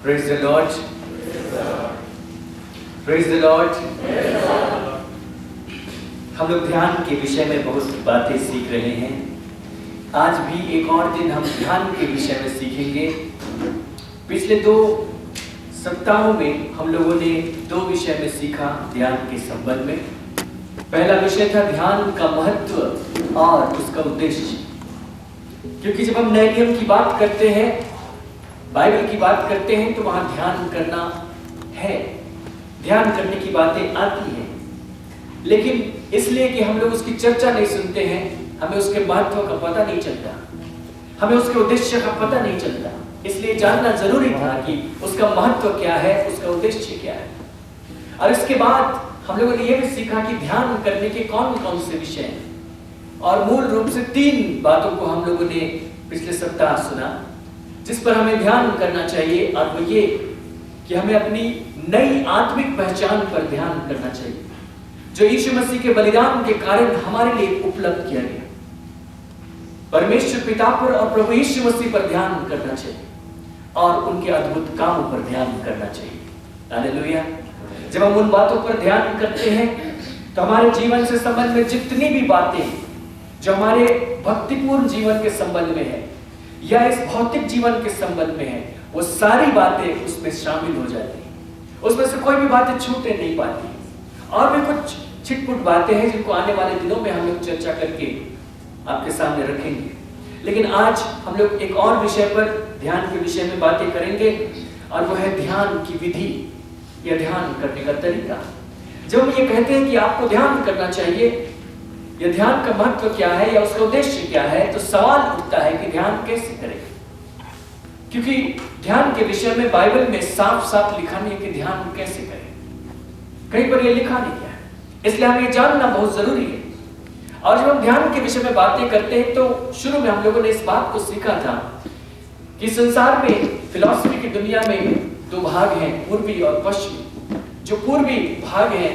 Praise the Lord. Praise the Lord. हम लोग ध्यान के विषय में बहुत बातें सीख रहे हैं। आज भी एक और दिन हम ध्यान के विषय में सीखेंगे। पिछले 2 सप्ताहों में हम लोगों ने 2 विषय में सीखा ध्यान के संबंध में। पहला विषय था ध्यान का महत्व और उसका उद्देश्य। क्योंकि जब हम नए नियम की बात करते हैं, बाइबल की बात करते हैं, तो वहां ध्यान करना है, ध्यान करने की बातें आती हैं। लेकिन इसलिए कि हम लोग उसकी चर्चा नहीं सुनते हैं, हमें उसके महत्व का पता नहीं चलता, हमें उसके उद्देश्य का पता नहीं चलता। इसलिए जानना जरूरी था कि उसका महत्व क्या है, उसका उद्देश्य क्या है। और इसके बाद हम लोगों ने यह भी सीखा कि ध्यान करने के कौन कौन से विषय हैं। और मूल रूप से 3 बातों को हम लोगों ने पिछले सप्ताह सुना, जिस पर हमें ध्यान करना चाहिए। और वो ये कि हमें अपनी नई आत्मिक पहचान पर ध्यान करना चाहिए, जो यीशु मसीह के बलिदान के कारण हमारे लिए उपलब्ध किया गया। परमेश्वर पिता पर और प्रभु यीशु मसीह पर ध्यान करना चाहिए और उनके अद्भुत कामों पर ध्यान करना चाहिए। हालेलुया। जब हम उन बातों पर ध्यान करते हैं तो हमारे जीवन से संबंध में जितनी भी बातें जो हमारे भक्तिपूर्ण जीवन के संबंध में है या इस भौतिक जीवन के संबंध में है, वो सारी बातें उसमें शामिल हो जाती हैं। उसमें से कोई भी बातें छूटे नहीं पाती। और भी कुछ छिटपुट बातें हैं जिनको आने वाले दिनों में हम लोग चर्चा करके आपके सामने रखेंगे। लेकिन आज हम लोग एक और विषय पर, ध्यान के विषय में बातें करेंगे, और वो है ध्यान की विधि या ध्यान करने का तरीका। जब हम ये कहते हैं कि आपको ध्यान करना चाहिए, या ध्यान का महत्व क्या है या उसका उद्देश्य क्या है, तो सवाल उठता है कि ध्यान कैसे करें। क्योंकि ध्यान के विषय में बाइबल में साफ साफ लिखा नहीं है कि ध्यान कैसे करें, कहीं पर यह लिखा नहीं है। इसलिए हमें ये जानना बहुत जरूरी है। और जब हम ध्यान के विषय में बातें करते हैं तो शुरू में हम लोगों ने इस बात को सीखा था कि संसार में, फिलॉसफी की दुनिया में 2 भाग हैं, पूर्वी और पश्चिमी। जो पूर्वी भाग है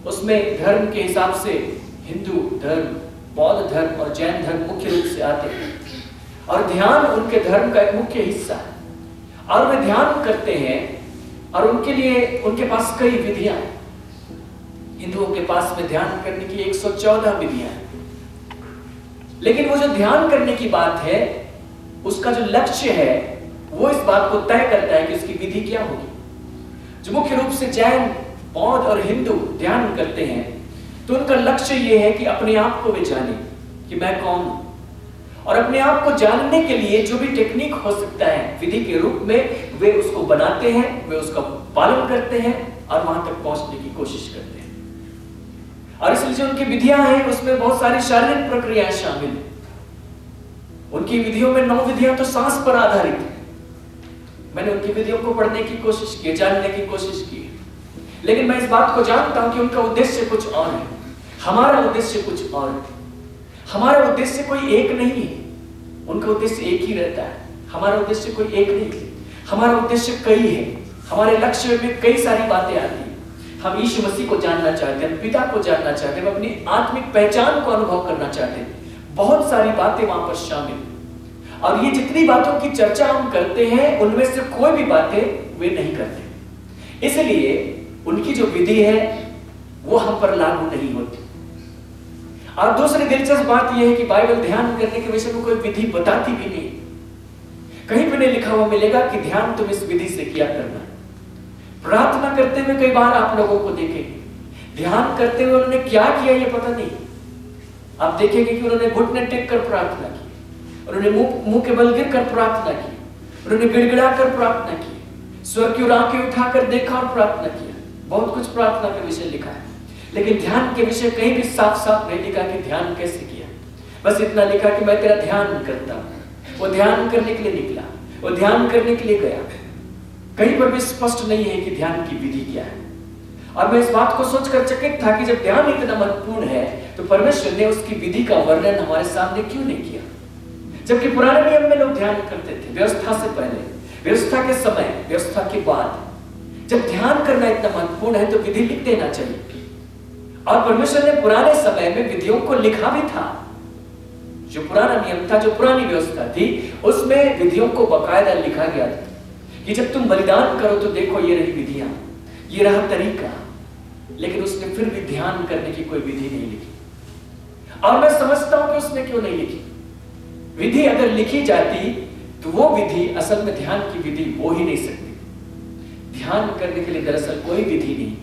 उसमें धर्म के हिसाब से हिंदू धर्म, बौद्ध धर्म और जैन धर्म मुख्य रूप से आते हैं, और ध्यान उनके धर्म का एक मुख्य हिस्सा है। और वे ध्यान करते हैं और उनके लिए उनके पास कई विधियां हैं। हिंदुओं के पास में ध्यान करने की 114 विधियां हैं। लेकिन वो जो ध्यान करने की बात है, उसका जो लक्ष्य है वो इस बात को तय करता है कि उसकी विधि क्या होगी। जो मुख्य रूप से जैन, बौद्ध और हिंदू ध्यान करते हैं, तो उनका लक्ष्य ये है कि अपने आप को वे जाने कि मैं कौन हूं। और अपने आप को जानने के लिए जो भी टेक्निक हो सकता है विधि के रूप में, वे उसको बनाते हैं, वे उसका पालन करते हैं और वहां तक पहुंचने की कोशिश करते हैं। और इसलिए जो उनकी विधियां हैं उसमें बहुत सारी शारीरिक प्रक्रियाएं शामिल हैं। उनकी विधियों में 9 विधियां तो सांस पर आधारित है। मैंने उनकी विधियों को पढ़ने की कोशिश की, जानने की कोशिश की, लेकिन मैं इस बात को जानता हूं कि उनका उद्देश्य कुछ और है, हमारा उद्देश्य कुछ और है। हमारा उद्देश्य कोई एक नहीं है, उनका उद्देश्य एक ही रहता है। हमारा उद्देश्य कोई एक नहीं है, हमारा उद्देश्य कई है। हमारे लक्ष्य में कई सारी बातें आती हैं। हम यीशु मसीह को जानना चाहते हैं, पिता को जानना चाहते हैं, अपनी आत्मिक पहचान को अनुभव करना चाहते हैं। बहुत सारी बातें वहां पर शामिल हैं। और ये जितनी बातों की चर्चा हम करते हैं, उनमें से कोई भी बातें वे नहीं करते। इसलिए उनकी जो विधि है वो हम पर लागू नहीं होती। और दूसरी दिलचस्प बात यह है कि बाइबल ध्यान करने के विषय में कोई विधि बताती भी नहीं। कहीं पर नहीं लिखा हुआ मिलेगा कि ध्यान तुम इस विधि से किया करना। प्रार्थना करते हुए कई बार आप लोगों को देखेंगे, ध्यान करते हुए उन्होंने क्या किया ये पता नहीं। आप देखेंगे कि उन्होंने घुटने टेक कर प्रार्थना की, उन्होंने मुंह के बल गिर कर प्रार्थना की, उन्होंने गिड़गिड़ा कर प्रार्थना की, स्वर की ओर आंखें उठाकर देखा और प्रार्थना किया। बहुत कुछ प्रार्थना के विषय लिखा है, लेकिन ध्यान के विषय कहीं भी साफ साफ नहीं लिखा कि ध्यान कैसे किया। बस इतना लिखा कि मैं तेरा ध्यान करता हूं। वो ध्यान करने के लिए निकला, वो ध्यान करने के लिए गया। कहीं पर भी स्पष्ट नहीं है कि ध्यान की विधि क्या है। और मैं इस बात को सोचकर चकित था कि जब ध्यान इतना महत्वपूर्ण है, तो परमेश्वर ने उसकी विधि का वर्णन हमारे सामने क्यों नहीं किया। जबकि पुराने नियम में लोग ध्यान करते थे, व्यवस्था से पहले, व्यवस्था के समय, व्यवस्था के बाद। जब ध्यान करना इतना महत्वपूर्ण है तो विधि लिख देना चाहिए। और परमेश्वर ने पुराने समय में विधियों को लिखा भी था। जो पुराना नियम था, जो पुरानी व्यवस्था थी, उसमें विधियों को बाकायदा लिखा गया था कि जब तुम बलिदान करो तो देखो ये रही विधियां, ये रहा तरीका, लेकिन उसने फिर भी ध्यान करने की कोई विधि नहीं लिखी। और मैं समझता हूं कि उसने क्यों नहीं लिखी। विधि अगर लिखी जाती तो वो विधि असल में ध्यान की विधि हो ही नहीं सकती। ध्यान करने के लिए दरअसल कोई विधि नहीं।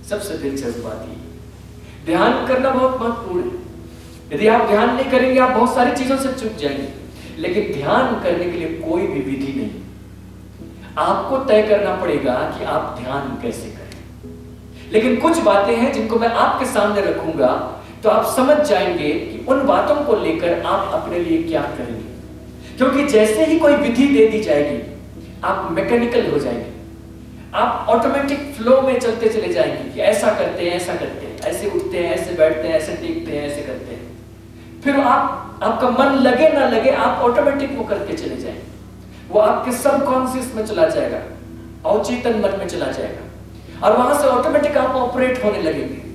सबसे दिलचस्प बात ये, ध्यान करना बहुत महत्वपूर्ण है। यदि आप ध्यान नहीं करेंगे आप बहुत सारी चीजों से चूक जाएंगे, लेकिन ध्यान करने के लिए कोई भी विधि नहीं। आपको तय करना पड़ेगा कि आप ध्यान कैसे करें। लेकिन कुछ बातें हैं जिनको मैं आपके सामने रखूंगा तो आप समझ जाएंगे कि उन बातों को लेकर आप अपने लिए क्या करेंगे। क्योंकि जैसे ही कोई विधि दे दी जाएगी आप मैकेनिकल हो जाएंगे, आप ऑटोमेटिक फ्लो में चलते चले जाएंगे कि ऐसा करते हैं, ऐसा करते हैं, ऐसे उठते हैं, ऐसे बैठते हैं, ऐसे टेकते हैं, ऐसे करते हैं। फिर आपका मन लगे ना लगे आप ऑटोमेटिक वो करके चले जाएंगे। वो आपके सबकॉन्शियस में चला जाएगा, अवचेतन मन में चला जाएगा और वहां से ऑटोमेटिक आप ऑपरेट होने लगेंगे।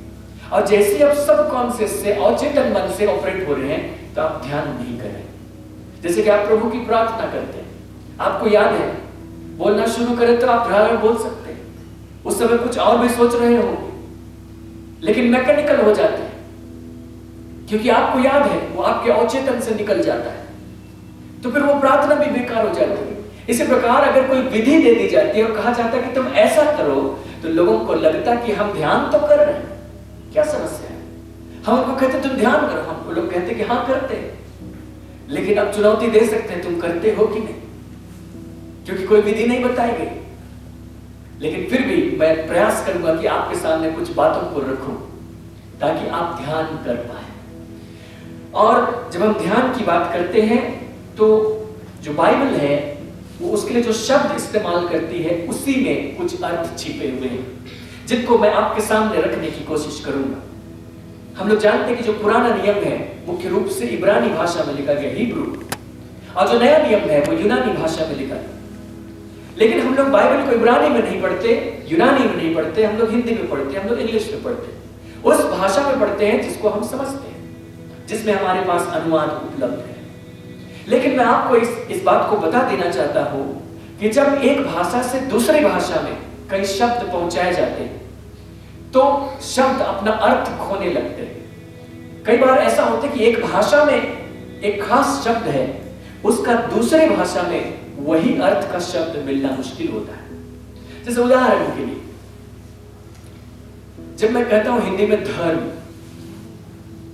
और जैसे ही आप सबकॉन्शियस से अवचेतन मन से ऑपरेट हो रहे हैं तो आप ध्यान नहीं कर रहे। जैसे कि आप प्रभु की प्रार्थना करते हैं, आपको याद है बोलना शुरू करें तो आप ध्यान बोल सकते हैं, उस समय कुछ और भी सोच रहे हो, लेकिन मैकेनिकल हो जाते हैं क्योंकि आपको याद है वो आपके अवचेतन से निकल जाता है, तो फिर वो प्रार्थना भी बेकार हो जाती है। इसी प्रकार अगर कोई विधि दे दी जाती है और कहा जाता है कि तुम ऐसा करो, तो लोगों को लगता है कि हम ध्यान तो कर रहे हैं, क्या समस्या है। हम उनको कहते तुम ध्यान करो, हम लोग कहते कि हाँ करते हैं, लेकिन अब चुनौती दे सकते हैं तुम करते हो कि नहीं, क्योंकि कोई विधि नहीं बताई गई। लेकिन फिर भी मैं प्रयास करूंगा कि आपके सामने कुछ बातों को रखूं ताकि आप ध्यान कर पाए। और जब हम ध्यान की बात करते हैं तो जो बाइबल है वो उसके लिए जो शब्द इस्तेमाल करती है उसी में कुछ अर्थ छिपे हुए हैं जिनको मैं आपके सामने रखने की कोशिश करूंगा। हम लोग जानते हैं कि जो पुराना नियम है मुख्य रूप से इब्रानी भाषा में लिखा गया, हिब्रू, और जो नया नियम है वो यूनानी भाषा में लिखा गया। लेकिन हम लोग बाइबल को इब्रानी में नहीं पढ़ते, यूनानी में नहीं पढ़ते, हम लोग हिंदी में पढ़ते, हम लोग इंग्लिश में पढ़ते, उस भाषा में पढ़ते हैं जिसको हम समझते हैं, जिसमें हमारे पास अनुवाद उपलब्ध है। लेकिन मैं आपको इस बात को बता देना चाहता हूं कि जब एक भाषा से दूसरी भाषा में कई शब्द पहुंचाए जाते हैं तो शब्द अपना अर्थ खोने लगते हैं। कई बार ऐसा होता है कि एक भाषा में एक खास शब्द है, उसका दूसरी भाषा में वही अर्थ का शब्द मिलना मुश्किल होता है। जैसे उदाहरण के लिए जब मैं कहता हूं हिंदी में धर्म,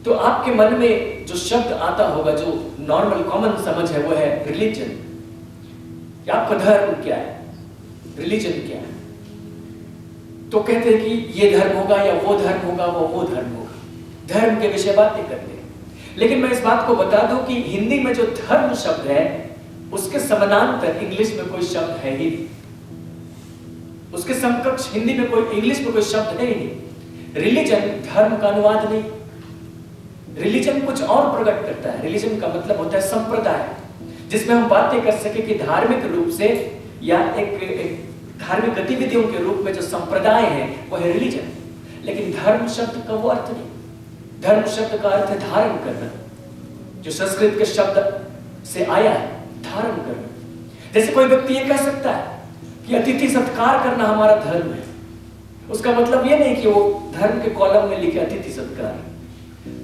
तो आपके मन में जो शब्द आता होगा, जो नॉर्मल कॉमन समझ है, वो है रिलीजन। आपका धर्म क्या है, रिलीजन क्या है, तो कहते हैं कि ये धर्म होगा या वो धर्म होगा, वो धर्म होगा, धर्म के विषय बातें करते हैं। लेकिन मैं इस बात को बता दूं कि हिंदी में जो धर्म शब्द है उसके समानांतर इंग्लिश में कोई शब्द है ही नहीं, उसके समकक्ष हिंदी में कोई, इंग्लिश में कोई शब्द है ही नहीं। रिलीजन धर्म का अनुवाद नहीं, रिलीजन कुछ और प्रकट करता है। रिलीजन का मतलब होता है संप्रदाय, जिसमें हम बातें कर सके कि धार्मिक रूप से या एक धार्मिक गतिविधियों के रूप में जो संप्रदाय है वो है रिलीजन। लेकिन धर्म शब्द का वो अर्थ नहीं। धर्म शब्द का अर्थ है धारण करना, जो संस्कृत के शब्द से आया है, धारण करना। जैसे कोई व्यक्ति ये कह सकता है कि अतिथि सत्कार करना हमारा धर्म है, उसका मतलब ये नहीं कि वो धर्म के कॉलम में लिखे अतिथि सत्कार,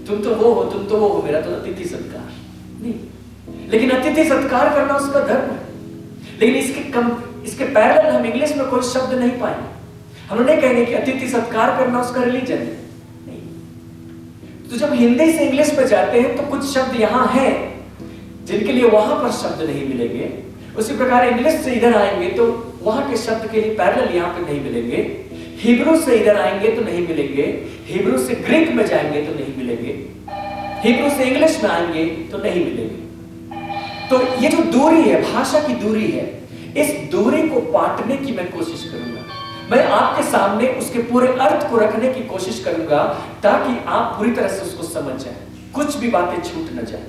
तुम तो वो हो, तुम तो वो हो, मेरा तो अतिथि सत्कार नहीं। लेकिन अतिथि सत्कार करना उसका धर्म है। लेकिन इसके पैरेलल हम इंग्लिश में कोई शब्द नहीं पाएंगे। हम नहीं कहेंगे कि अतिथि सत्कार करना उसका रिलीजन है, नहीं। तो जब हिंदी से इंग्लिश में जाते हैं तो कुछ शब्द यहाँ हैं जिनके लिए वहां पर शब्द नहीं मिलेंगे। उसी प्रकार इंग्लिश से इधर आएंगे तो वहां के शब्द के लिए पैरेलल यहाँ पे नहीं मिलेंगे। हिब्रू से इधर आएंगे तो नहीं मिलेंगे, हिब्रू से ग्रीक में जाएंगे तो नहीं मिलेंगे, हिब्रू से इंग्लिश में आएंगे तो नहीं मिलेंगे। तो ये जो दूरी है, भाषा की दूरी है, इस दूरी को पाटने की मैं कोशिश करूंगा। मैं आपके सामने उसके पूरे अर्थ को रखने की कोशिश करूंगा ताकि आप पूरी तरह से उसको समझ जाए, कुछ भी बातें छूट न जाए।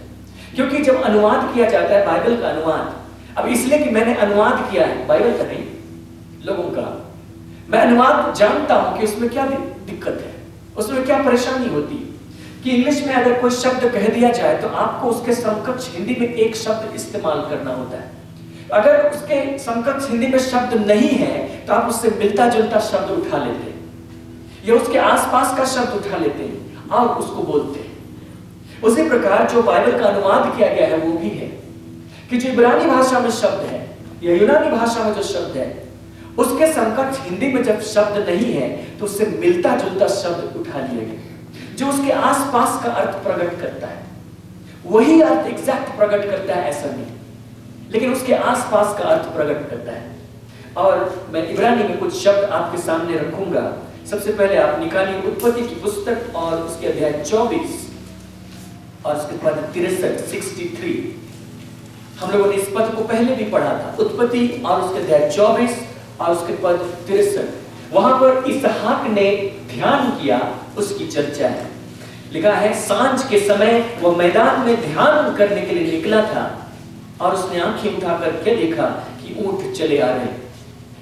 क्योंकि जब अनुवाद किया जाता है, बाइबल का अनुवाद, अब इसलिए कि मैंने अनुवाद किया है, बाइबल का नहीं, लोगों का, मैं अनुवाद जानता हूं कि उसमें क्या दिक्कत है, उसमें क्या परेशानी होती है। कि इंग्लिश में अगर कोई शब्द कह दिया जाए तो आपको उसके समकक्ष हिंदी में एक शब्द इस्तेमाल करना होता है। अगर उसके समकक्ष हिंदी में शब्द नहीं है तो आप उससे मिलता जुलता शब्द उठा लेते हैं या उसके आसपास का शब्द उठा लेते हैं और उसको बोलते हैं। उसी प्रकार जो बाइबल का अनुवाद किया गया है वो भी है कि जो इब्रानी भाषा में शब्द है या यूनानी भाषा में जो शब्द है उसके समकक्ष हिंदी में जब शब्द नहीं है तो उससे मिलता जुलता शब्द उठा लिया गया जो उसके आसपास का अर्थ प्रकट करता है। वही अर्थ एग्जैक्ट प्रकट करता है ऐसा नहीं, लेकिन उसके आसपास का अर्थ प्रकट करता है। और मैं इब्रानी में कुछ शब्द आपके सामने रखूंगा। सबसे पहले आप निकालिए उत्पत्ति की पुस्तक और उसके अध्याय 24 और उसके पद 63। हम लोगों ने इस पद को पहले भी पढ़ा था, उत्पत्ति और उसके अध्याय 24 और उसके पद 63। वहां पर इसहाक ने ध्यान किया, उसकी चर्चा है। लिखा है, सांझ के समय वह मैदान में ध्यान करने के लिए निकला था और उसने आंखें उठाकर क्या देखा कि ऊंट चले आ रहे।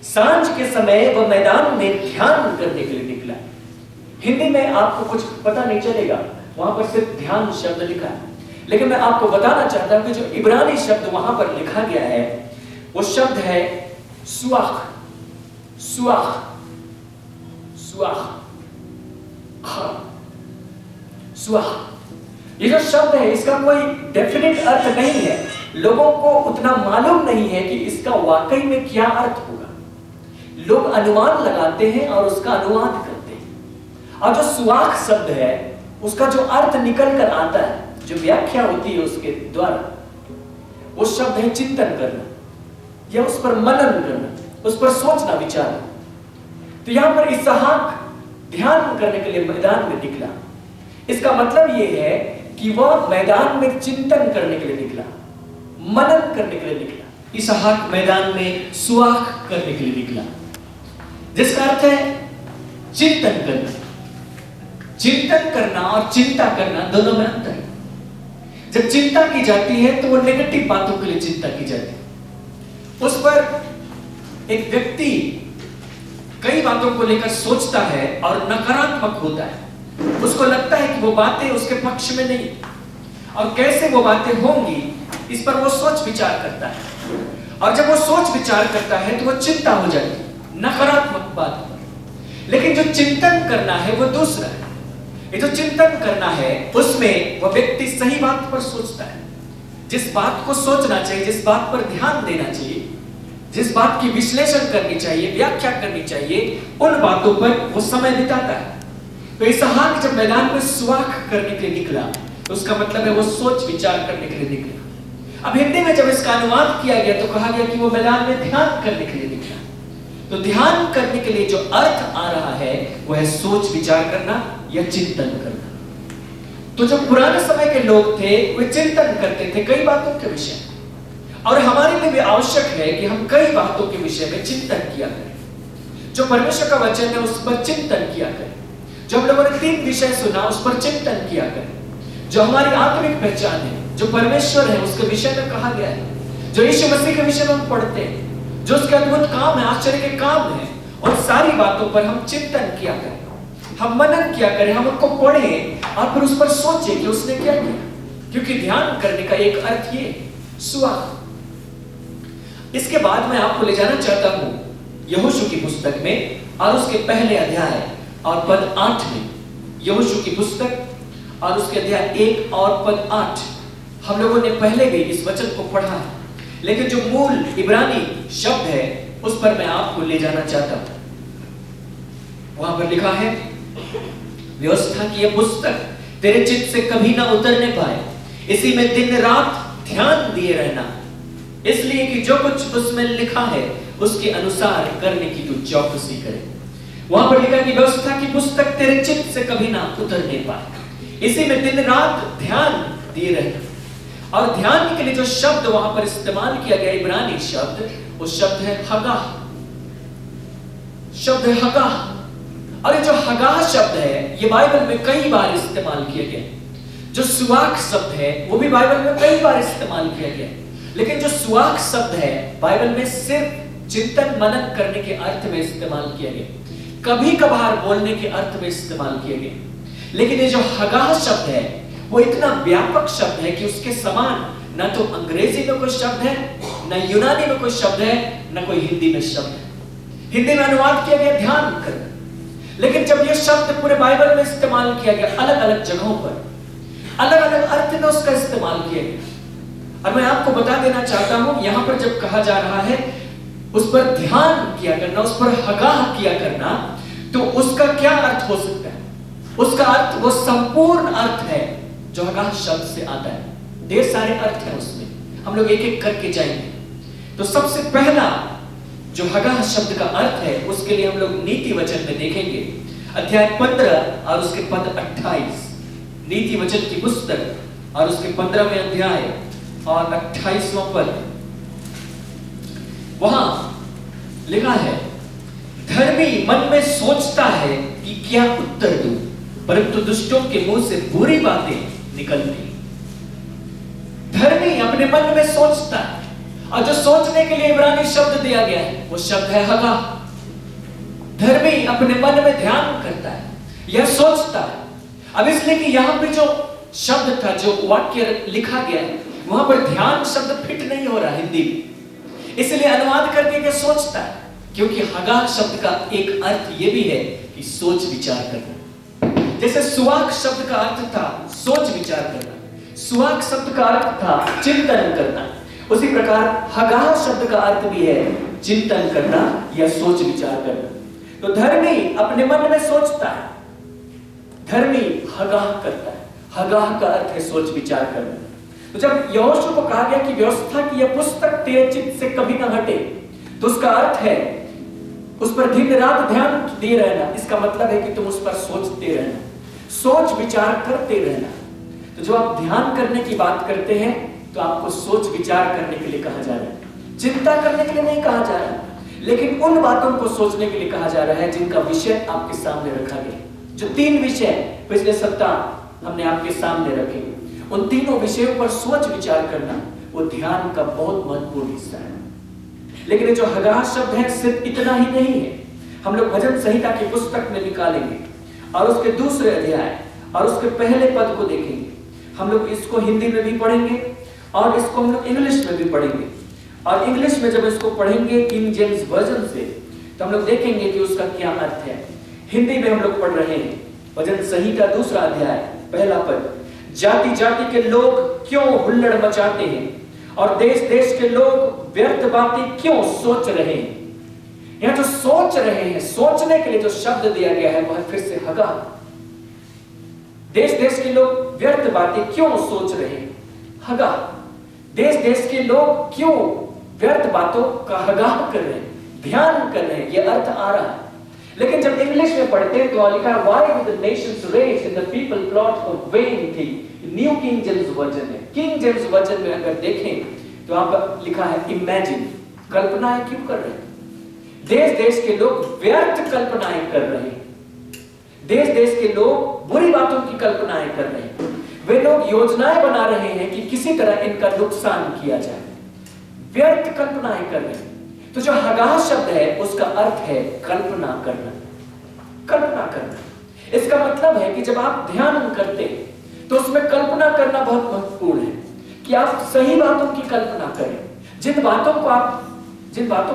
सांझ के समय वह मैदान में ध्यान करने के लिए निकला। हिंदी में आपको कुछ पता नहीं चलेगा, वहां पर सिर्फ ध्यान शब्द लिखा है, लेकिन मैं आपको बताना चाहता हूं कि जो इब्रानी शब्द वहां पर लिखा गया है वो शब्द है सुआख। सुआख, सुआख, सुआख। ये जो शब्द है इसका कोई डेफिनेट अर्थ नहीं है। लोगों को उतना मालूम नहीं है कि इसका वाकई में क्या अर्थ होगा। लोग अनुमान लगाते हैं और उसका अनुवाद करते हैं। और जो सुआख शब्द है उसका जो अर्थ निकल कर आता है, जो व्याख्या होती है उसके द्वारा, वो शब्द है चिंतन करना या उस पर मनन करना, उस पर सोचना विचारना। तो यहां पर इसहाक ध्यान करने के लिए मैदान में निकला। इसका मतलब यह है कि वह मैदान में चिंतन करने के लिए निकला, मनन करने के लिए निकला। इसहाक मैदान में सुआख करने के लिए निकला, जिसका अर्थ है चिंतन करना। चिंतन करना और चिंता करना दोनों में अंतर है। जब चिंता की जाती है तो वो नेगेटिव बातों के लिए चिंता की जाती है। उस पर एक व्यक्ति कई बातों को लेकर सोचता है और नकारात्मक होता है। उसको लगता है कि वो बातें उसके पक्ष में नहीं, और कैसे वो बातें होंगी इस पर वो सोच विचार करता है। और जब वो सोच विचार करता है तो वो चिंता हो जाती है नकारात्मक बात पर। लेकिन जो चिंतन करना है वो दूसरा है। ये जो चिंतन करना है उसमें वह व्यक्ति सही बात पर सोचता है। जिस बात को सोचना चाहिए, जिस बात पर ध्यान देना चाहिए, जिस बात की विश्लेषण करनी चाहिए, व्याख्या करनी चाहिए, उन बातों पर वो समय बिताता है। तो इसहाक जब मैदान में सुआख करने के लिए निकला तो उसका मतलब है वो सोच विचार करने के लिए निकला। अब हिंदी में जब इसका अनुवाद किया गया तो कहा गया कि वो मैदान में ध्यान करने के लिए निकला। तो ध्यान करने के लिए जो अर्थ आ रहा है वो है सोच विचार करना या चिंतन करना। तो जो पुराने समय के लोग थे वे चिंतन करते थे कई बातों के विषय, और हमारे लिए भी आवश्यक है कि हम कई बातों के विषय में चिंतन किया करें। जो परमेश्वर का वचन है उस पर चिंतन किया करें। जो हम लोगों ने 3 विषय सुना उस पर चिंतन किया करें। जो हमारी आत्मिक पहचान है, जो परमेश्वर है उसके विषय में कहा गया है, जो यीशु मसीह के विषय में हम पढ़ते हैं, जो उसके अद्भुत काम है, आश्चर्य के काम है, और सारी बातों पर हम चिंतन किया करें, हम मनन किया करें, हम उनको पढ़ें और फिर उस पर सोचें कि उसने क्या किया। क्योंकि ध्यान करने का एक अर्थ ये सुआख। इसके बाद मैं आपको ले जाना चाहता हूं यहोशू की पुस्तक में और उसके पहले अध्याय और पद 8 में। यहोशू की पुस्तक और उसके अध्याय 1 और पद 8। हम लोगों ने पहले भी इस वचन को पढ़ा है, लेकिन जो मूल इब्रानी शब्द है उस पर मैं आपको ले जाना चाहता हूं। वहां पर लिखा है, व्यवस्था की यह पुस्तक तेरे चित्त से कभी ना उतरने पाए, इसी में दिन रात ध्यान दिए रहना, इसलिए कि जो कुछ उसमें लिखा है उसके अनुसार करने की तू चौकसी करे। वहां पर लिखा कि व्यवस्था की पुस्तक तेरे चित्त से कभी ना उतरने पाए, इसी में दिन रात ध्यान दिए रहना। और ध्यान के लिए जो शब्द वहां पर इस्तेमाल किया गया इब्रानी शब्द, वो शब्द है हगाह। शब्द है हगाह। और ये जो हगाह शब्द है ये बाइबल में कई बार इस्तेमाल किया गया। जो सुआख शब्द है वो भी बाइबल में कई बार इस्तेमाल किया गया, लेकिन जो सुआख शब्द है बाइबल में सिर्फ चिंतन मनन करने के अर्थ में इस्तेमाल किया गया, कभी कभार बोलने के अर्थ में इस्तेमाल किया गया। लेकिन ये जो हगाह शब्द है वो इतना व्यापक शब्द है कि उसके समान ना तो अंग्रेजी में कोई शब्द है न यूनानी में कोई शब्द है, न कोई हिंदी में शब्द है। हिंदी में अनुवाद किया गया ध्यान करना, लेकिन जब यह शब्द पूरे बाइबल में इस्तेमाल किया गया, अलग अलग जगहों पर अलग अलग अर्थ में उसका इस्तेमाल किया गया। और मैं आपको बता देना चाहता हूं, यहां पर जब कहा जा रहा है उस पर ध्यान किया करना, उस पर हगाह किया करना, तो उसका क्या अर्थ हो सकता है? उसका अर्थ वो संपूर्ण अर्थ है जो हगाह शब्द से आता है। ढेर सारे अर्थ हैं उसमें, हम लोग एक एक करके जाएंगे। तो सबसे पहला जो हगाह शब्द का अर्थ है, उसके लिए हम लोग नीति वचन में देखेंगे, अध्याय 15 और उसके पद 28। नीति वचन की पुस्तक और उसके 15वें अध्याय और 28वां पद। वहां लिखा है, धर्मी मन में सोचता है कि क्या उत्तर दूं, परंतु दुष्टों के मुंह से बुरी बातें निकलती। धर्मी अपने मन में सोचता है, और जो सोचने के लिए इब्रानी शब्द दिया गया है वो शब्द है हगाह। धर्मी अपने मन में ध्यान करता है, यह सोचता है। अब इसलिए कि यहां पे जो शब्द था, जो वाक्य लिखा गया है, वहां पर ध्यान शब्द फिट नहीं हो रहा हिंदी में, इसलिए अनुवाद करके के सोचता है। क्योंकि हगाह शब्द का एक अर्थ यह भी है कि सोच विचार करना। जैसे सुवाक शब्द का अर्थ था सोच विचार करना, सुवाक शब्द का अर्थ था चिंतन करना, उसी प्रकार हगाह शब्द का अर्थ भी है चिंतन करना या सोच विचार करना। तो धर्मी अपने मन में सोचता है, धर्मी हगाह करता है। हगाह का अर्थ है सोच विचार करना। तो जब यहोशू को कहा गया कि व्यवस्था की यह पुस्तक तेरे चित्त से कभी न हटे, तो उसका अर्थ है उस पर दिन रात ध्यान दिए रहना। इसका मतलब है कि तुम उस पर सोचते रहना, सोच विचार करते रहना। तो जब आप ध्यान करने की बात करते हैं तो आपको सोच विचार करने के लिए कहा जा रहा है, चिंता करने के लिए नहीं कहा जा रहा है, लेकिन उन बातों को सोचने के लिए कहा जा रहा है जिनका विषय आपके सामने रखा गया। जो 3 विषय पिछले सप्ताह हमने आपके सामने रखे, उन तीनों विषयों पर सोच विचार करना वो ध्यान का बहुत महत्वपूर्ण हिस्सा है। लेकिन जो हगाह शब्द है सिर्फ इतना ही नहीं है। हम लोग भजन संहिता की पुस्तक में निकालेंगे और उसके दूसरे अध्याय और उसके पहले पद को देखेंगे। हम लोग इसको हिंदी में भी पढ़ेंगे और इसको हम लोग इंग्लिश में भी पढ़ेंगे। और इंग्लिश में जब इसको पढ़ेंगे किंग जेम्स वर्जन से, तो हम लोग देखेंगे कि उसका क्या अर्थ है। हिंदी में हम लोग पढ़ रहे हैं भजन संहिता दूसरा अध्याय पहला पद, जाति जाति के लोग क्यों हुल्लड़ मचाते हैं और देश देश के लोग व्यर्थ बातें क्यों सोच रहे हैं। यहां जो सोच रहे हैं, सोचने के लिए जो शब्द दिया गया है वह फिर से हगाह। देश देश के लोग व्यर्थ बातें क्यों सोच रहे हैं, हगाह। देश देश के लोग क्यों व्यर्थ बातों का हगाह कर रहे हैं, ध्यान कर रहे हैं, यह अर्थ आ रहा है। लेकिन जब इंग्लिश में पढ़ते हैं तो लिखा है why with the nations rage and the people plot a vain thing. New King James version है। किंग जेम्स वर्जन में अगर देखें तो वहां पर लिखा है इमेजिन, कल्पनाएं क्यों कर रहे हैं। देश देश के लोग व्यर्थ कल्पनाएं कर रहे हैं, देश देश के लोग बुरी बातों की कल्पनाएं कर रहे हैं। वे लोग योजनाएं बना रहे हैं कि किसी तरह इनका नुकसान किया जाए, व्यर्थ कल्पनाएं कर रहे हैं। तो जो हगाह शब्द है उसका अर्थ है कल्पना करना, कल्पना करना। इसका मतलब है कि जब आप ध्यान करते हैं तो उसमें कल्पना करना बहुत महत्वपूर्ण है कि आप सही बातों की कल्पना करें, जिन बातों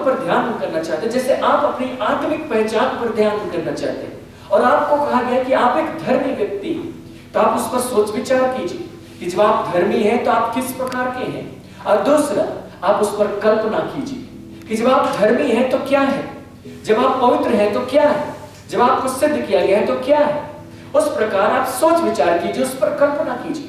पर ध्यान करना चाहते हैं। जैसे आप अपनी आत्मिक पहचान पर ध्यान करना चाहते हैं और आपको कहा गया कि आप एक धर्मी व्यक्ति, तो आप उस पर सोच विचार कीजिए कि जब आप धर्मी हैं तो आप किस प्रकार के हैं। और दूसरा, आप उस पर कल्पना कीजिए कि जब आप धर्मी हैं तो क्या है, जब आप पवित्र हैं तो क्या है, जब आपको सिद्ध किया गया है तो क्या है। उस प्रकार आप सोच विचार कीजिए, उस पर कल्पना कीजिए।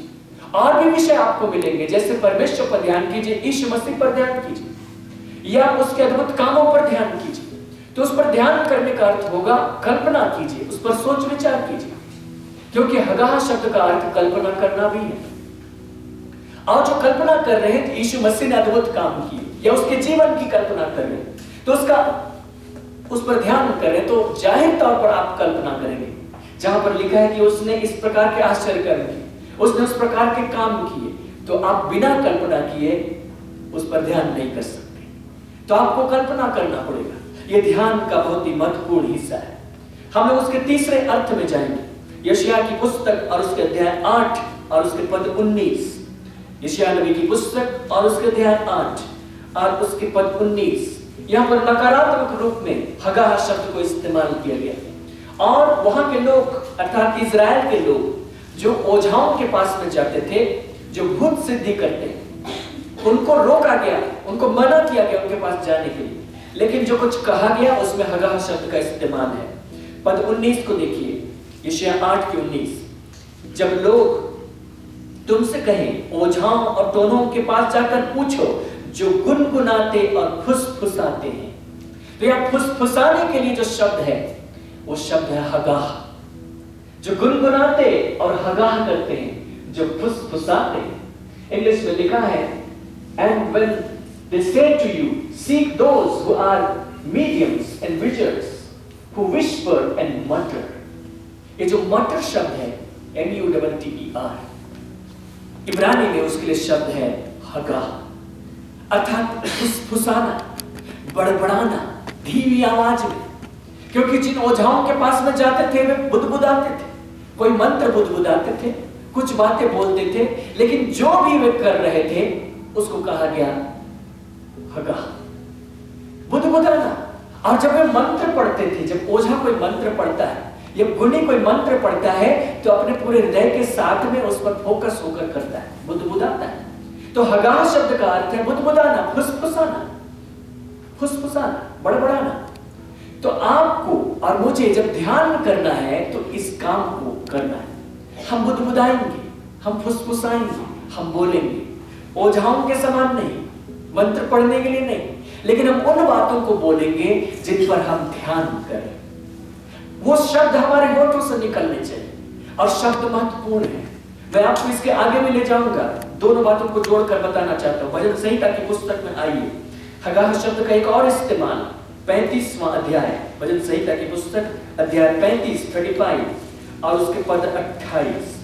और भी विषय आपको मिलेंगे, जैसे परमेश्वर पर ध्यान कीजिए, यीशु मसीह पर ध्यान कीजिए, या उसके अद्भुत कामों पर ध्यान कीजिए। तो उस पर ध्यान करने का अर्थ होगा कल्पना कीजिए, उस पर सोच विचार कीजिए, क्योंकि हगाह शब्द का अर्थ कल्पना करना भी है। और जो कल्पना कर रहे हैं यीशु मसीह ने अद्भुत काम किए या उसके जीवन की कल्पना कर रहे हैं, तो उस पर ध्यान कर रहे हैं, तो जाहिर तौर पर आप कल्पना करेंगे। जहां पर लिखा है कि उसने इस प्रकार के आश्चर्य कर्म किए, उसने उस प्रकार के काम किए, तो आप बिना कल्पना किए उस पर ध्यान नहीं कर सकते। तो आपको कल्पना करना पड़ेगा। यह ध्यान का बहुत ही महत्वपूर्ण हिस्सा है। हम लोग उसके तीसरे अर्थ में जाएंगे, यशायाह की पुस्तक और उसके अध्याय 8 और उसके पद 19। यशायाह नबी की पुस्तक और उसके अध्याय 8 और उसके पद 19, यहाँ पर नकारात्मक रूप में हगाह शब्द को इस्तेमाल किया गया। और वहां के लोग अर्थात इजराइल के लोग जो ओझाओं के पास में जाते थे, जो भूत सिद्धि करते हैं, उनको रोका गया, उनको मना किया गया उनके पास जाने के लिए। लेकिन जो कुछ कहा गया उसमें हगाह शब्द का इस्तेमाल है। पद 19 को देखिए, यशायाह 8 के 19, जब लोग तुमसे कहें ओझाओं और टोनों के पास जाकर पूछो जो गुनगुनाते और फुसफुसाते हैं। तो यहां फुसफुसाने के लिए जो शब्द है वो शब्द है हगाह। जो गुनगुनाते और हगाह करते हैं, जो फुसफुसाते हैं। इंग्लिश में लिखा है, and when they say to you seek those who are mediums and wizards who whisper and mutter. ये जो मटर शब्द है MUTTER, इब्रानी में उसके लिए शब्द है हगाह, अर्थात फुसफुसाना, बड़बड़ाना धीमी आवाज में। क्योंकि जिन ओझाओं के पास में जाते थे वे बुदबुदाते थे, कोई मंत्र बुदबुदाते थे, कुछ बातें बोलते थे, लेकिन जो भी वे कर रहे थे उसको कहा गया हगाह, बुदबुदाना। और जब वे मंत्र पढ़ते थे, जब ओझा कोई मंत्र पढ़ता है या गुणी कोई मंत्र पढ़ता है तो अपने पूरे हृदय के साथ में उस पर फोकस होकर करता है, बुदबुदाता है। तो हगाह शब्द का अर्थ है बुदबुदाना, फुसफुसाना, फुसफुसाना, बड़बड़ाना। तो आपको और मुझे जब ध्यान करना है तो इस काम को करना है। हम बुदबुदाएंगे, हम फुसफुसाएंगे, हम बोलेंगे, ओझाओं के समान नहीं, मंत्र पढ़ने के लिए नहीं, लेकिन हम उन बातों को बोलेंगे जिन पर हम ध्यान करें। वो शब्द हमारे होठों से निकलने चाहिए और शब्द महत्वपूर्ण है। मैं आपको इसके आगे भी ले जाऊंगा, दोनों बातों को जोड़कर बताना चाहता हूं। भजन संहिता की पुस्तक में आइए, हगाह शब्द का एक और इस्तेमाल 35वां अध्याय, भजन संहिता की पुस्तक अध्याय 35 और उसके पद 28।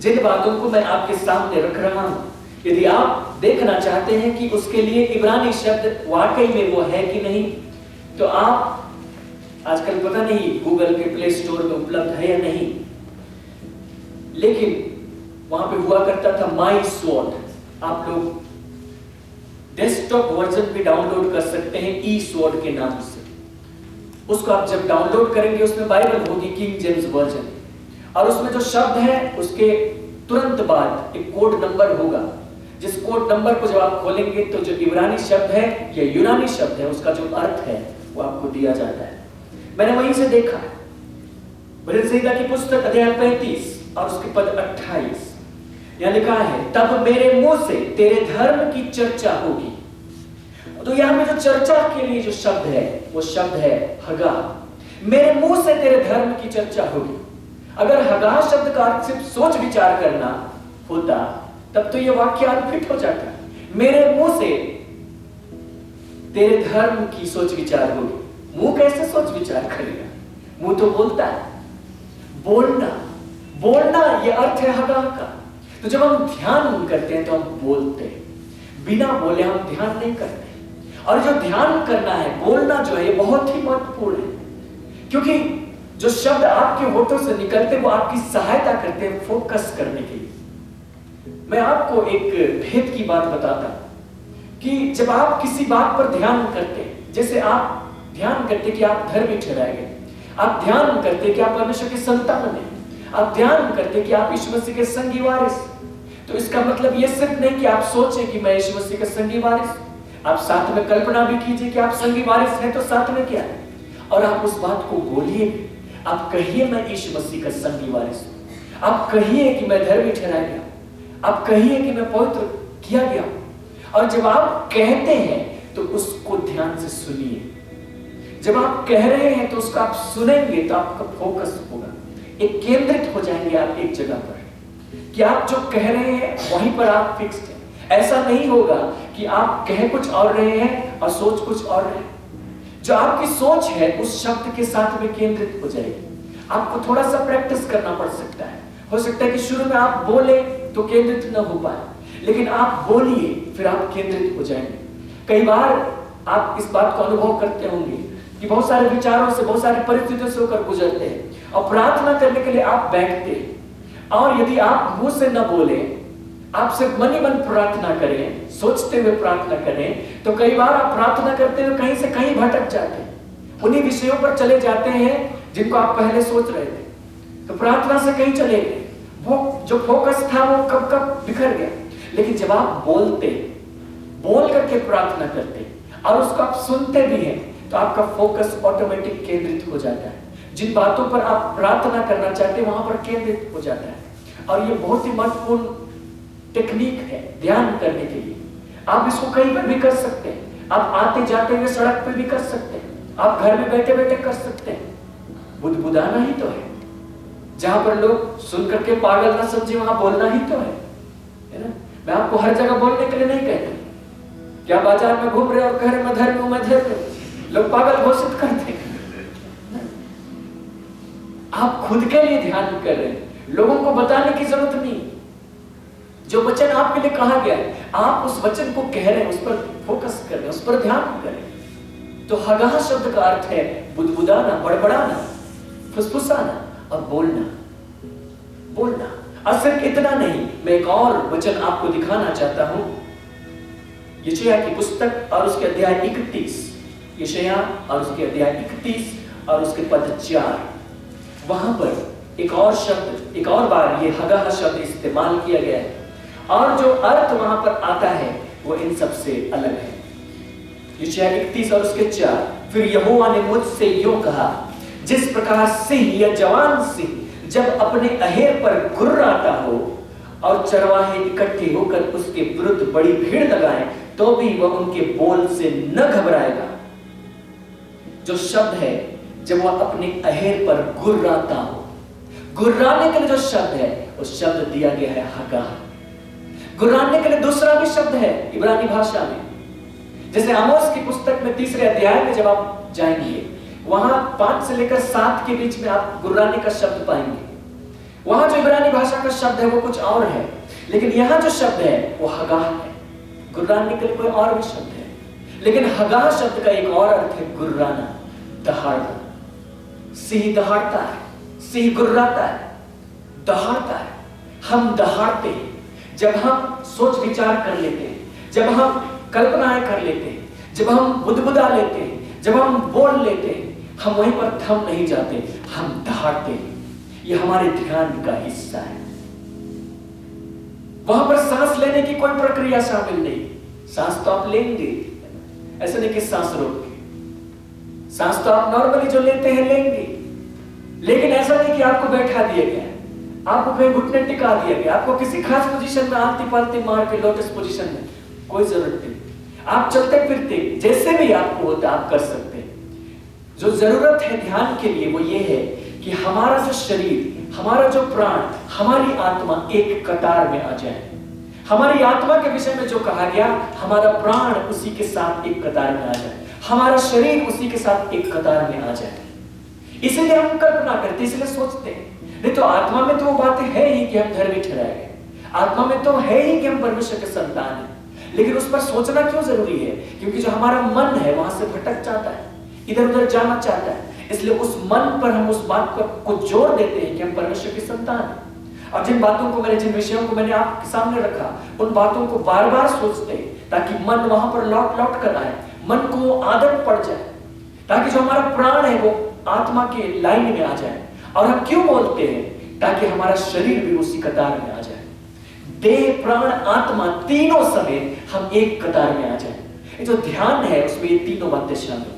जिन बातों को मैं आपके सामने रख रहा हूं, यदि आप देखना चाहते हैं कि उसके लिए इब्रानी शब्द वाकई में वो है कि नहीं, तो आप आजकल पता नहीं गूगल के प्ले स्टोर में उपलब्ध है या नहीं, लेकिन वहां पे हुआ करता था माई स्वॉर्ड। आप लोग डेस्कटॉप वर्जन भी डाउनलोड कर सकते हैं ई स्वॉर्ड के नाम से। उसको आप जब डाउनलोड करेंगे उसमें बाइबल होगी, किंग जेम्स वर्जन, और उसमें जो शब्द है उसके तुरंत बाद एक कोड नंबर होगा, जिस कोड नंबर को जब आप खोलेंगे तो जो इब्रानी शब्द है या यूनानी शब्द है उसका जो अर्थ है वो आपको दिया जाता है। मैंने वहीं से देखा, भजन संहिता की पुस्तक अध्याय 35 और उसके पद 28, यहां लिखा है, तब मेरे मुंह से तेरे धर्म की चर्चा होगी। तो यहां में जो चर्चा के लिए जो शब्द है वो शब्द है हगाह। मेरे मुंह से तेरे धर्म की चर्चा होगी। अगर हगाह शब्द का अर्थ सिर्फ सोच विचार करना होता तब तो यह वाक्य फिट हो जाता। मेरे मुंह से तेरे धर्म की सोच विचार होगी। मुंह कैसे सोच विचार करेगा? मुंह तो बोलता है। बोलना, बोलना यह अर्थ है हगाह का। तो जब हम ध्यान करते हैं तो हम बोलते हैं, बिना बोले हम ध्यान नहीं करते। और जो ध्यान करना है, बोलना जो है, बहुत ही महत्वपूर्ण है, क्योंकि जो शब्द आपके होठों से निकलते वो आपकी सहायता करते हैं फोकस करने के लिए। मैं आपको एक भेद की बात बताता हूं कि जब आप किसी बात पर ध्यान करते हैं, जैसे आप ध्यान करते कि आप धर्मी ठहराए गए, आप ध्यान करते कि आप परमेश्वर के संतान हैं, आप ध्यान करते कि आप यीशु मसीह के संगी वारिस, तो इसका मतलब यह सिर्फ नहीं कि आप सोचें कि मैं यीशु मसीह का संगी वारिस, आप साथ में कल्पना भी कीजिए कि आप संगी वारिस हैं, तो साथ में क्या है, और आप उस बात को बोलिए। आप कहिए मैं यीशु मसीह का संगी वारिस हूं, आप कहिए कि मैं धर्मी ठहराया गया, आप कहिए कि मैं पवित्र किया गया। और जब आप कहते हैं तो उसको ध्यान से सुनिए। जब आप कह रहे हैं तो उसको आप सुनेंगे तो आपका फोकस होगा, एक केंद्रित हो जाएंगे आप एक जगह पर, कि आप जो कह रहे हैं वहीं पर आप फिक्स्ड हैं। ऐसा नहीं होगा कि आप कह कुछ और रहे हैं और सोच कुछ और रहे हैं। जो आपकी सोच है उस शब्द के साथ में केंद्रित हो जाएगी। आपको थोड़ा सा प्रैक्टिस करना पड़ सकता है। हो सकता है कि शुरू में आप बोले तो केंद्रित न हो पाए, लेकिन आप बोलिए फिर आप केंद्रित हो जाएंगे। कई बार आप इस बात को अनुभव करते होंगे कि बहुत सारे विचारों से, बहुत सारी परिस्थितियों से होकर गुजरते हैं और प्रार्थना करने के लिए आप बैठते हैं, और यदि आप मुंह से न बोले आप सिर्फ मन ही मन प्रार्थना करें, सोचते हुए प्रार्थना करें, तो कई बार आप प्रार्थना करते हुए कहीं से कहीं भटक जाते हैं, उन्हीं विषयों पर चले जाते हैं जिनको आप पहले सोच रहे थे। तो प्रार्थना से कहीं चले गए, वो जो फोकस था वो कब कब बिखर गया। लेकिन जब आप बोल करके प्रार्थना करते और उसको आप सुनते भी हैं, तो आपका फोकस ऑटोमेटिक केंद्रित हो जाता है। जिन बातों पर आप प्रार्थना करना चाहते हैं वहां पर केंद्रित हो जाता है। और ये बहुत ही महत्वपूर्ण टेक्निक है ध्यान करने के लिए। आप इसको कहीं पर भी कर सकते हैं, आप आते जाते हुए सड़क पे भी कर सकते हैं, आप घर में बैठे बैठे कर सकते हैं। बुदबुदाना ही तो है, जहां पर लोग सुन करके पागल ना समझे वहां बोलना ही तो है ना। मैं आपको हर जगह बोलने के लिए नहीं कहता। क्या बाजार में घूम रहे और कह रहे मैं धर्म हूं, मैं धर्म हूं, लोग पागल घोषित करते हैं। आप खुद के लिए ध्यान कर रहे हैं, लोगों को बताने की जरूरत नहीं। जो वचन आपके लिए कहा गया है, आप उस वचन को कह रहे हैं, उस पर फोकस कर रहे हैं, उस पर ध्यान कर रहे हैं। तो हगाह शब्द का अर्थ है बुदबुदाना, बड़बड़ाना, फुसफुसाना और बोलना। और सिर्फ इतना नहीं, मैं एक और वचन आपको दिखाना चाहता हूं। यशायाह की पुस्तक और उसके अध्याय 31, यशायाह और उसके अध्याय 31 और उसके पद 4, वहां पर एक और शब्द, एक और बार ये हगाह शब्द इस्तेमाल किया गया है और जो अर्थ वहां पर आता है वो इन सब से अलग है। यशायाह 31 और उसके 4, फिर यहोवा ने मुझसे यूं कहा, जिस प्रकार सिंह या जवान सिंह जब अपने अहेर पर गुर्राता हो और चरवाहे इकट्ठे होकर उसके विरुद्ध बड़ी भीड़ लगाएं, तो भी वह उनके बोल से न घबराएगा। जो शब्द है, जब वह अपने अहेर पर गुर्राता हो, गुर्राने के लिए जो शब्द है उस शब्द दिया गया है हगाह। गुर्राने के लिए दूसरा भी शब्द है इब्रानी भाषा में, जैसे आमोस की पुस्तक में 3 अध्याय में जब आप जाएंगे, वहां 5 से लेकर 7 के बीच में आप गुर्राने का शब्द पाएंगे। वहां जो इब्रानी भाषा का शब्द है वो कुछ और है, लेकिन यहां जो शब्द है वो हगाह है। गुर्राने के लिए कोई और भी शब्द है, लेकिन हगाह शब्द का एक और अर्थ है गुर्राना, दहाड़ना। सिंह दहाड़ता है, सिंह गुर्राता है, दहाड़ता है। हम दहाड़ते हैं जब हम सोच विचार कर लेते हैं, जब हम कल्पनाएं कर लेते हैं, जब हम बुदबुदा लेते हैं, जब हम बोल लेते हैं, हम वहीं पर थम नहीं जाते, हम दहाड़ते हैं। ये हमारे ध्यान का हिस्सा है। वहां पर सांस लेने की कोई प्रक्रिया शामिल नहीं। सांस तो आप लेंगे, ऐसा नहीं कि सांस रोक के। सांस तो आप नॉर्मली जो लेते हैं लेंगे, लेकिन ऐसा नहीं कि आपको बैठा दिया गया, आपको कहीं घुटने टिका दिया गया, आपको किसी खास पोजीशन में आलती पालती मार के लोटस पोजीशन में, कोई जरूरत नहीं। आप चलते फिरते जैसे भी आपको होता आप कर सकते हैं। जो जरूरत है ध्यान के लिए वो ये है कि हमारा जो शरीर, हमारा जो प्राण, हमारी आत्मा एक कतार में आ जाए। हमारी आत्मा के विषय में जो कहा गया, हमारा प्राण उसी के साथ एक कतार में आ जाए, हमारा शरीर उसी के साथ एक कतार में आ जाए। इसीलिए हम कल्पना करते, इसलिए सोचते हैं। नहीं तो आत्मा में तो वो बातें है ही कि हम धर्मी ठहराए गए, आत्मा में तो है ही कि हम परमेश्वर के संतान हैं, लेकिन उस पर सोचना क्यों जरूरी है? क्योंकि जो हमारा मन है वहां से भटक जाता है, इधर उधर जाना चाहता है। इसलिए उस मन पर हम उस बात पर को जोर देते हैं कि हम परमेश्वर के संतान हैं। और जिन बातों को मैंने, जिन विषयों को मैंने आपके सामने रखा, उन बातों को बार बार सोचते हैं ताकि मन वहां पर लौट लौट कर आए, मन को आदत पड़ जाए, ताकि जो हमारा प्राण है वो आत्मा के लाइन में आ जाए। और हम क्यों बोलते हैं? ताकि हमारा शरीर भी उसी कतार में आ जाए। देह, प्राण, आत्मा तीनों समेत हम एक कतार में आ जाए। ये जो ध्यान है उसमें ये तीनों बातें शामिल।